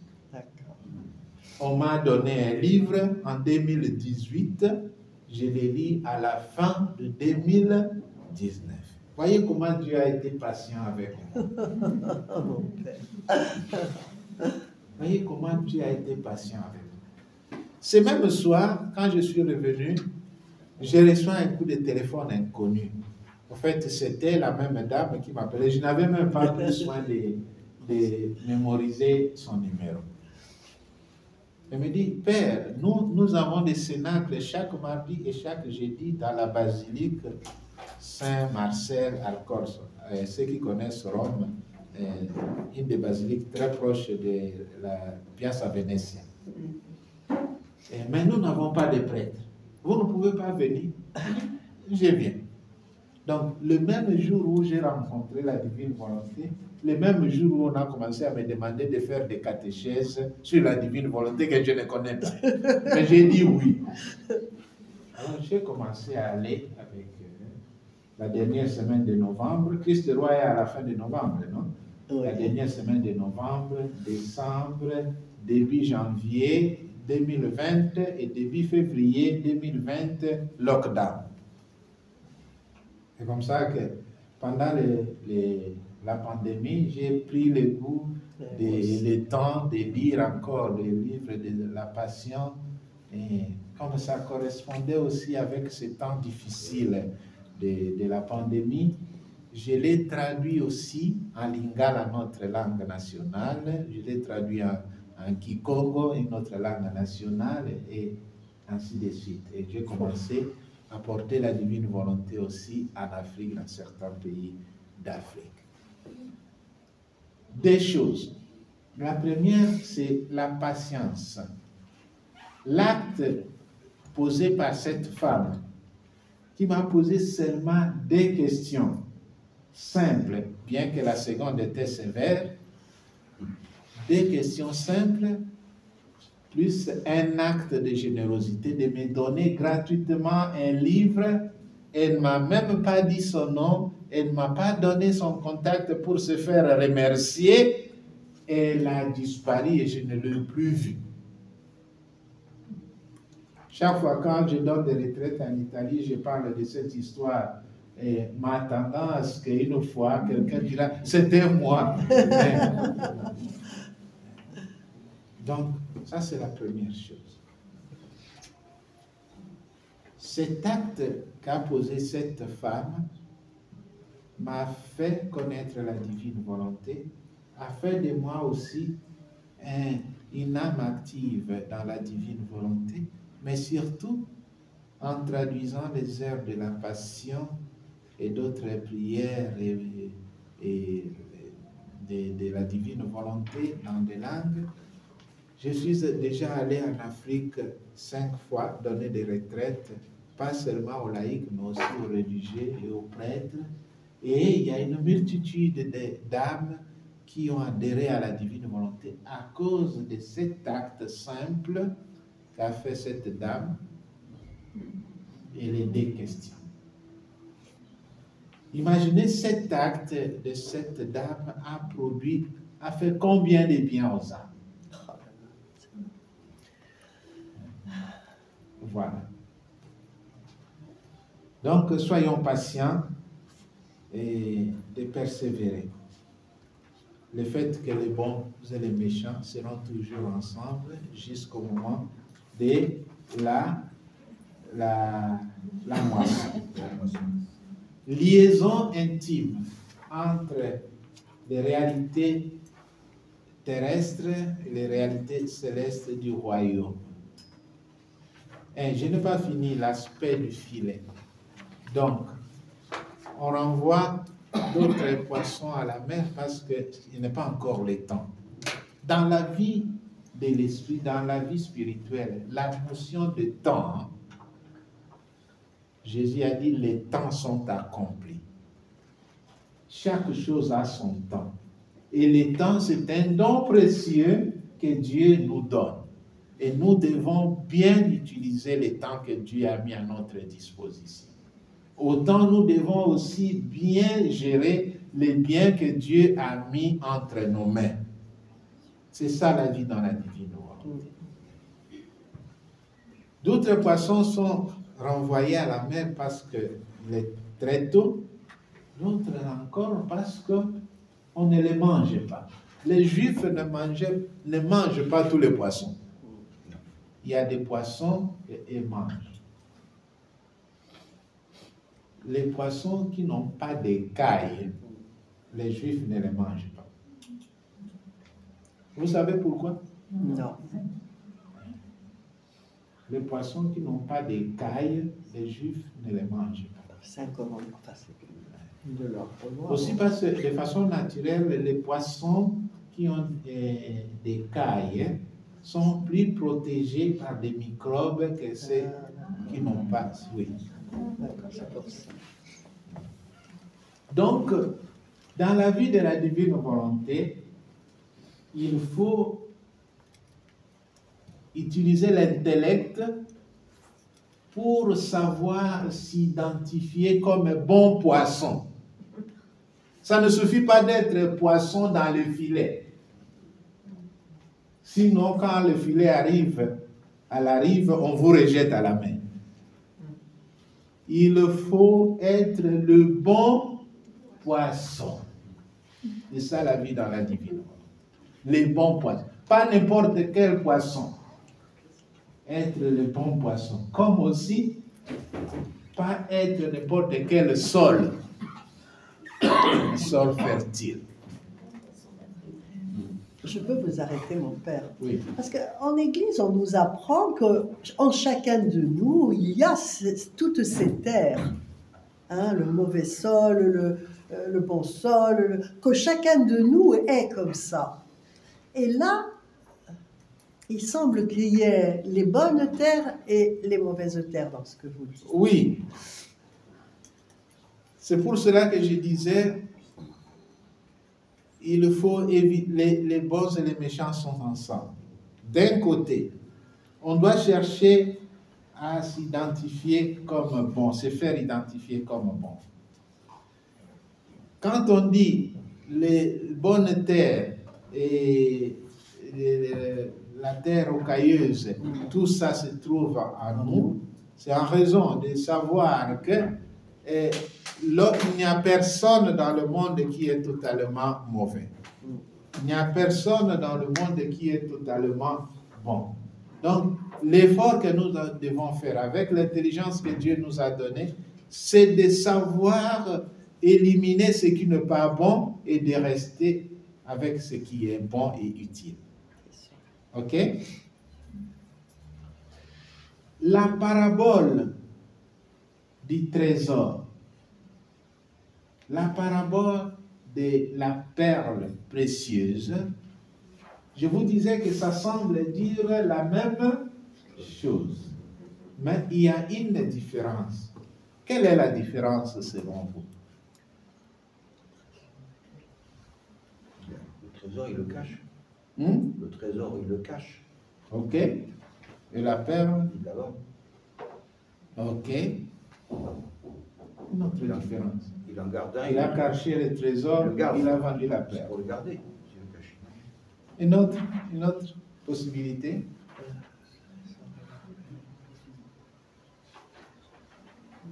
On m'a donné un livre en 2018, je l'ai lu à la fin de 2019. Voyez comment Dieu a été patient avec moi. Voyez comment Dieu a été patient avec moi. Ce même soir, quand je suis revenu, j'ai reçu un coup de téléphone inconnu. En fait, c'était la même dame qui m'appelait. Je n'avais même pas pris soin de mémoriser son numéro. Elle me dit, Père, nous avons des cénacles chaque mardi et chaque jeudi dans la basilique Saint-Marcel à Corse. Ceux qui connaissent Rome, une des basiliques très proches de la Piazza Venezia. Mais nous n'avons pas de prêtre. Vous ne pouvez pas venir. Je viens. Donc, le même jour où j'ai rencontré la divine volonté, le même jour où on a commencé à me demander de faire des catéchèses sur la divine volonté que je ne connais pas. Mais j'ai dit oui. Alors, j'ai commencé à aller avec la dernière semaine de novembre. Christ roi est à la fin de novembre, non? Oui. La dernière semaine de novembre, décembre, début janvier 2020 et début février 2020, lockdown. C'est comme ça que pendant la pandémie, j'ai pris le goût, le temps de lire encore les livres de la Passion. Et comme ça correspondait aussi avec ce temps difficile de la pandémie, je l'ai traduit aussi en lingala, notre langue nationale. Je l'ai traduit en Kikongo, une autre langue nationale, et ainsi de suite. Et j'ai commencé à porter la divine volonté aussi en Afrique, dans certains pays d'Afrique. Des choses. La première, c'est la patience. L'acte posé par cette femme, qui m'a posé seulement des questions simples, bien que la seconde était sévère, des questions simples, plus un acte de générosité, de me donner gratuitement un livre. Elle ne m'a même pas dit son nom, elle ne m'a pas donné son contact pour se faire remercier. Elle a disparu et je ne l'ai plus vue. Chaque fois quand je donne des retraites en Italie, je parle de cette histoire, m'attendant à ce qu'une fois, quelqu'un dira, c'était moi. Donc, ça c'est la première chose. Cet acte qu'a posé cette femme m'a fait connaître la divine volonté, a fait de moi aussi une âme active dans la divine volonté, mais surtout en traduisant les heures de la passion et d'autres prières et de la divine volonté dans des langues. Je suis déjà allé en Afrique 5 fois donner des retraites, pas seulement aux laïcs, mais aussi aux religieux et aux prêtres. Et il y a une multitude d'âmes qui ont adhéré à la divine volonté à cause de cet acte simple qu'a fait cette dame et les deux questions. Imaginez cet acte de cette dame a fait combien de bien aux âmes. Voilà. Donc, soyons patients et de persévérer. Le fait que les bons et les méchants seront toujours ensemble jusqu'au moment de la moisson. Liaison intime entre les réalités terrestres et les réalités célestes du royaume. Et je n'ai pas fini l'aspect du filet. Donc, on renvoie d'autres poissons à la mer parce qu'il n'est pas encore le temps. Dans la vie de l'esprit, dans la vie spirituelle, la notion de temps, Jésus a dit, les temps sont accomplis. Chaque chose a son temps. Et le temps, c'est un don précieux que Dieu nous donne. Et nous devons bien utiliser le temps que Dieu a mis à notre disposition. Autant nous devons aussi bien gérer les biens que Dieu a mis entre nos mains. C'est ça la vie dans la divine volonté. D'autres poissons sont renvoyés à la mer parce que les tréteaux, d'autres encore parce qu'on ne les mange pas. Les Juifs ne mangent pas tous les poissons. Il y a des poissons qu'ils mangent. Les poissons qui n'ont pas d'écailles, les Juifs ne les mangent pas. Vous savez pourquoi? Non. Les poissons qui n'ont pas d'écailles, les Juifs ne les mangent pas. C'est un commandement de leur pouvoir. Aussi parce que de façon naturelle, les poissons qui ont des écailles sont plus protégés par des microbes que ceux qui n'ont pas. Oui. D'accord, c'est pour ça. Donc, dans la vie de la divine volonté, il faut utiliser l'intellect pour savoir s'identifier comme bon poisson. Ça ne suffit pas d'être poisson dans le filet. Sinon, quand le filet arrive à la rive, on vous rejette à la main. Il faut être le bon poisson. C'est ça la vie dans la divine. Les bons poissons. Pas n'importe quel poisson. Être le bon poisson. Comme aussi, pas être n'importe quel sol. Sol fertile. Je peux vous arrêter, mon père. Oui. Parce qu'en Église, on nous apprend qu'en chacun de nous, il y a toutes ces terres. Hein, le mauvais sol, le bon sol, que chacun de nous est comme ça. Et là, il semble qu'il y ait les bonnes terres et les mauvaises terres dans ce que vous dites. Oui. C'est pour cela que je disais, il faut éviter, les bons et les méchants sont ensemble. D'un côté, on doit chercher à s'identifier comme bon, se faire identifier comme bon. Quand on dit les bonnes terres et la terre rocailleuse, tout ça se trouve en nous, c'est en raison de savoir que il n'y a personne dans le monde qui est totalement mauvais. Il n'y a personne dans le monde qui est totalement bon. Donc, l'effort que nous devons faire avec l'intelligence que Dieu nous a donnée, c'est de savoir éliminer ce qui n'est pas bon et de rester avec ce qui est bon et utile. OK? La parabole du trésor, la parabole de la perle précieuse, je vous disais que ça semble dire la même chose, mais il y a une différence. Quelle est la différence selon vous? Le trésor, il le cache. Le trésor, il le cache. OK. Et la perle? Il la vend. OK. Une autre différence. Il en garde un. Il a caché le trésor, il a vendu la perle. Pour le garder, s'il le cache. Une autre possibilité?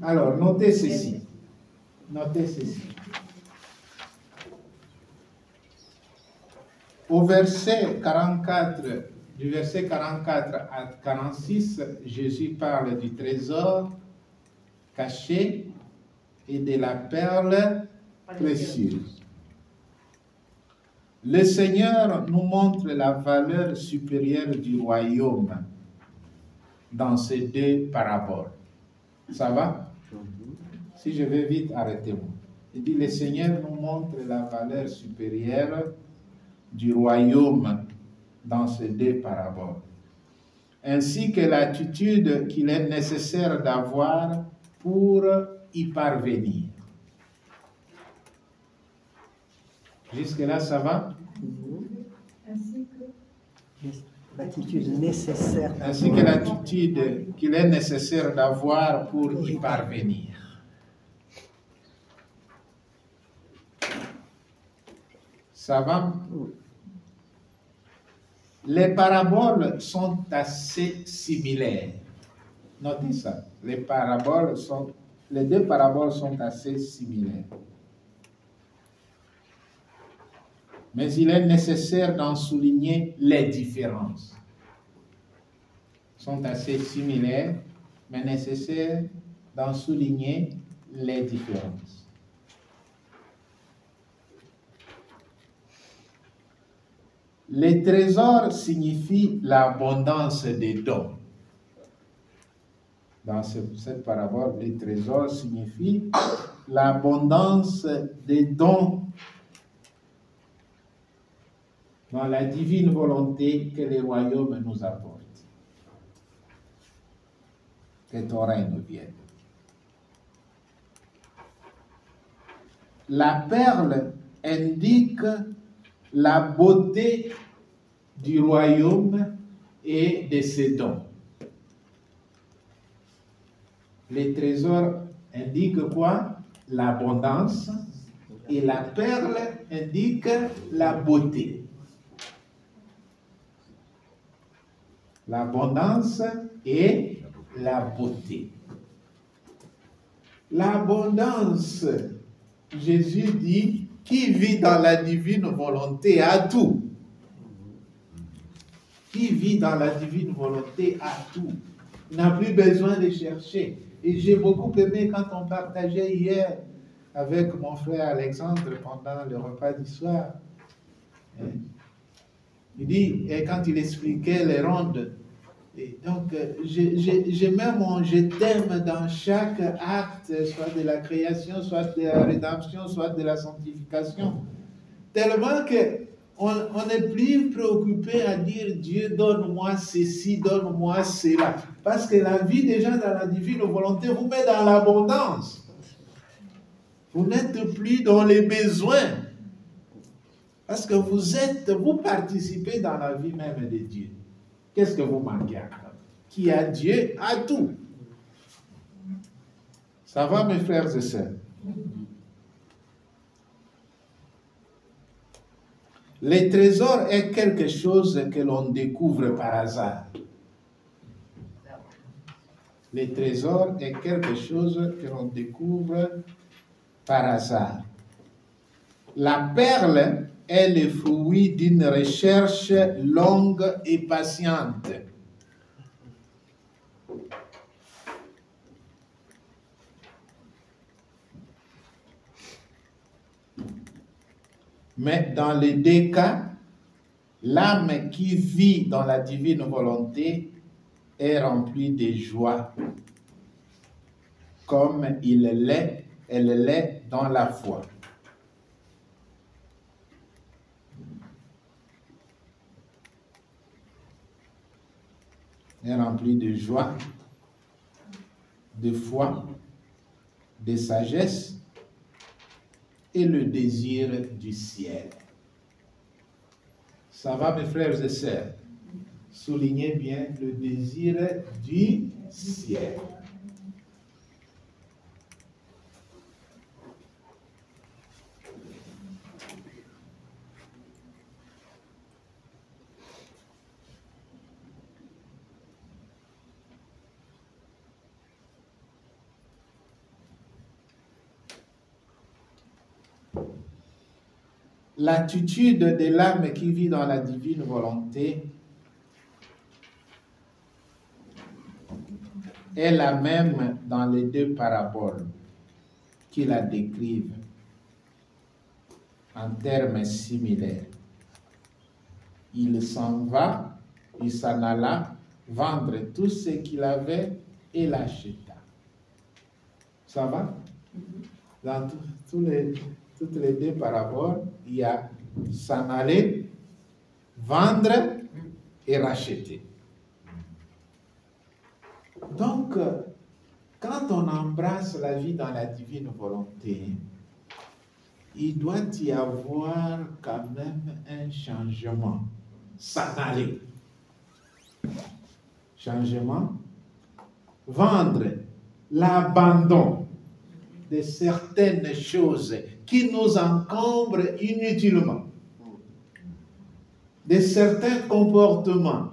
Alors, notez ceci. Notez ceci. Au verset 44, du verset 44 à 46, Jésus parle du trésor caché et de la perle précieuse. Le Seigneur nous montre la valeur supérieure du royaume dans ces deux paraboles. Ça va? Si je vais vite, arrêtez-moi. Il dit, le Seigneur nous montre la valeur supérieure du royaume dans ces deux paraboles, ainsi que l'attitude qu'il est nécessaire d'avoir pour y parvenir. Jusque-là, ça va? L'attitude nécessaire. Ainsi que l'attitude qu'il est nécessaire d'avoir pour y parvenir. Ça va? Les paraboles sont assez similaires. Notez ça. Les deux paraboles sont assez similaires. Mais il est nécessaire d'en souligner les différences. Ils sont assez similaires, mais nécessaire d'en souligner les différences. Les trésors signifient l'abondance des dons. Dans cette parabole, les trésors signifient l'abondance des dons. dans la divine volonté que les royaumes nous apportent. Que ton règne vienne. La perle indique la beauté du royaume et de ses dons. Les trésors indiquent quoi? L'abondance. Et la perle indique la beauté. L'abondance et la beauté. L'abondance, Jésus dit, qui vit dans la divine volonté a tout. Qui vit dans la divine volonté a tout. Il n'a plus besoin de chercher. Et j'ai beaucoup aimé quand on partageait hier avec mon frère Alexandre pendant le repas du soir. Il dit, et quand il expliquait les rondes, et donc je t'aime dans chaque acte, soit de la création, soit de la rédemption, soit de la sanctification. Tellement qu'on n'est plus préoccupé à dire Dieu donne-moi ceci, donne-moi cela. Parce que la vie déjà dans la divine volonté vous met dans l'abondance. Vous n'êtes plus dans les besoins. Parce que vous participez dans la vie même de Dieu. Qu'est-ce que vous manquez encore? Qui a Dieu a tout. Ça va mes frères et sœurs? Les trésors est quelque chose que l'on découvre par hasard. Les trésors est quelque chose que l'on découvre par hasard. La perle est le fruit d'une recherche longue et patiente. Mais dans les deux cas, l'âme qui vit dans la divine volonté est remplie de joie, comme elle l'est dans la foi. Elle est remplie de joie, de foi, de sagesse et le désir du ciel. Ça va mes frères et sœurs? Soulignez bien le désir du ciel. L'attitude de l'âme qui vit dans la divine volonté est la même dans les deux paraboles qui la décrivent en termes similaires. Il s'en alla vendre tout ce qu'il avait et l'acheta. Ça va? Dans toutes les deux paraboles, il y a s'en aller, vendre et racheter. Donc, quand on embrasse la vie dans la divine volonté, il doit y avoir quand même un changement. S'en aller. Changement. Vendre. L'abandon de certaines choses qui nous encombrent inutilement. De certains comportements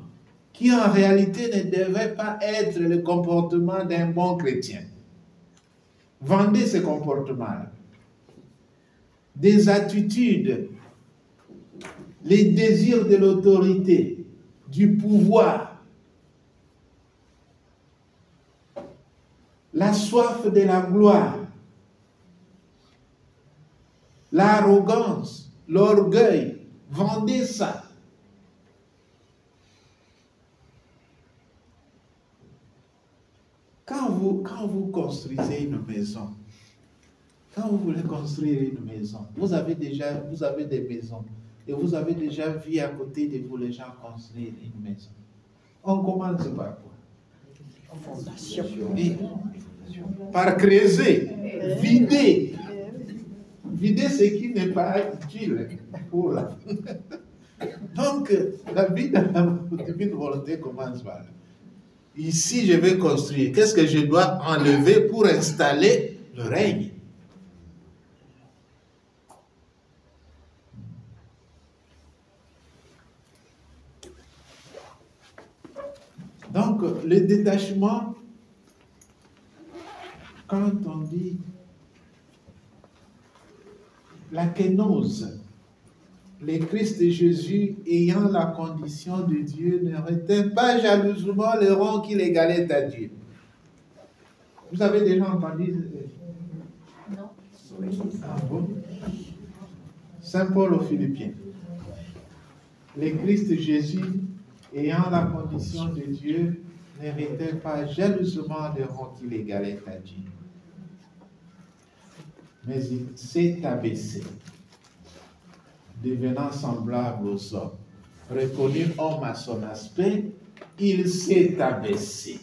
qui en réalité ne devaient pas être le comportement d'un bon chrétien. Vendez ce comportement-là. Des attitudes, les désirs de l'autorité, du pouvoir, la soif de la gloire, l'arrogance, l'orgueil, vendez ça. Quand vous construisez une maison, quand vous voulez construire une maison, vous avez des maisons, et vous avez déjà vu à côté de vous les gens construire une maison. On commence par quoi? Fondation. Oui. Par creuser, vider. Vider ce qui n'est pas utile pour la... Donc, la vie de la divine volonté commence par là. Ici, je vais construire. Qu'est-ce que je dois enlever pour installer le règne? Donc, le détachement, quand on dit la kénose, le Christ de Jésus ayant la condition de Dieu ne retint pas jalousement le rang qu'il égalait à Dieu. Vous avez déjà entendu? Non. Ah bon? Saint Paul aux Philippiens. Le Christ Jésus ayant la condition de Dieu ne retint pas jalousement le rang qu'il égalait à Dieu. Mais il s'est abaissé, devenant semblable aux hommes. Reconnu homme à son aspect, il s'est abaissé.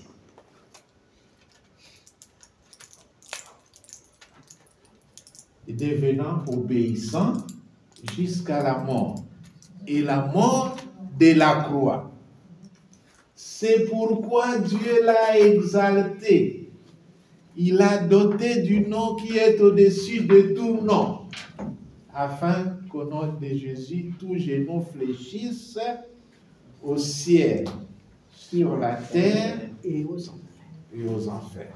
Et devenant obéissant jusqu'à la mort, et la mort de la croix. C'est pourquoi Dieu l'a exalté. Il l'a doté du nom qui est au-dessus de tout nom, afin qu'au nom de Jésus, tout genou fléchisse au ciel, sur la terre Et aux enfers. et aux enfers.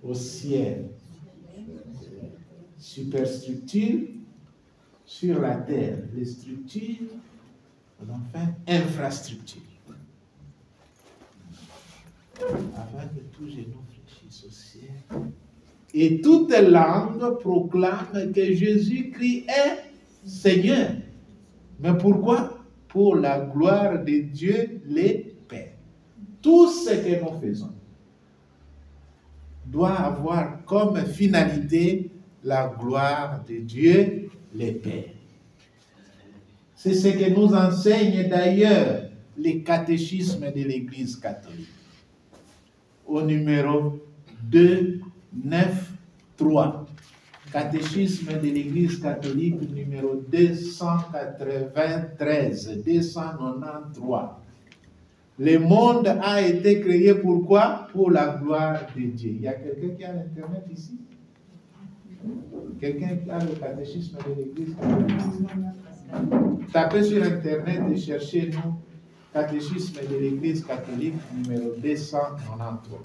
Au ciel, superstructure, sur la terre, les structures, aux enfers, infrastructure. Afin que tout genou fléchisse au ciel. Et toute langue proclame que Jésus-Christ est Seigneur. Mais pourquoi? Pour la gloire de Dieu le Père. Tout ce que nous faisons doit avoir comme finalité la gloire de Dieu le Père. C'est ce que nous enseigne d'ailleurs le catéchisme de l'Église catholique. Au numéro 293. Catéchisme de l'Église catholique numéro 293. 293. Le monde a été créé pourquoi? Pour la gloire de Dieu. Il y a quelqu'un qui a l'Internet ici? Quelqu'un qui a le catéchisme de l'Église catholique? Tapez sur Internet et cherchez-nous catéchisme de l'Église catholique numéro 293.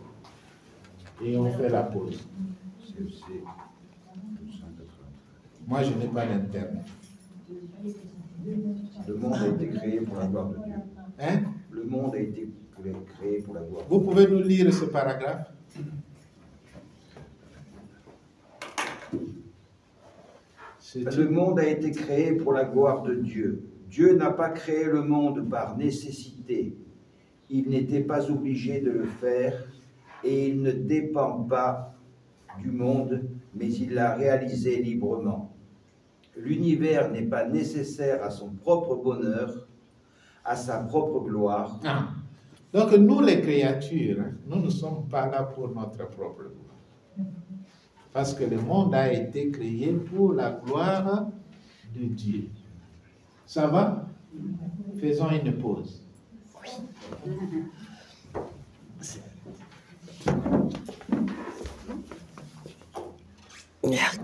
Et on fait la pause. Moi, je n'ai pas d'Internet. Le monde a été créé pour la gloire de Dieu. Hein? Le monde a été créé pour la gloire de Dieu. Vous pouvez nous lire ce paragraphe? Le monde a été créé pour la gloire de Dieu. Dieu n'a pas créé le monde par nécessité. Il n'était pas obligé de le faire et il ne dépend pas du monde, mais il l'a réalisé librement. L'univers n'est pas nécessaire à son propre bonheur, à sa propre gloire. Ah. Donc nous les créatures, nous ne sommes pas là pour notre propre gloire. Parce que le monde a été créé pour la gloire de Dieu. Ça va? Faisons une pause. Merde.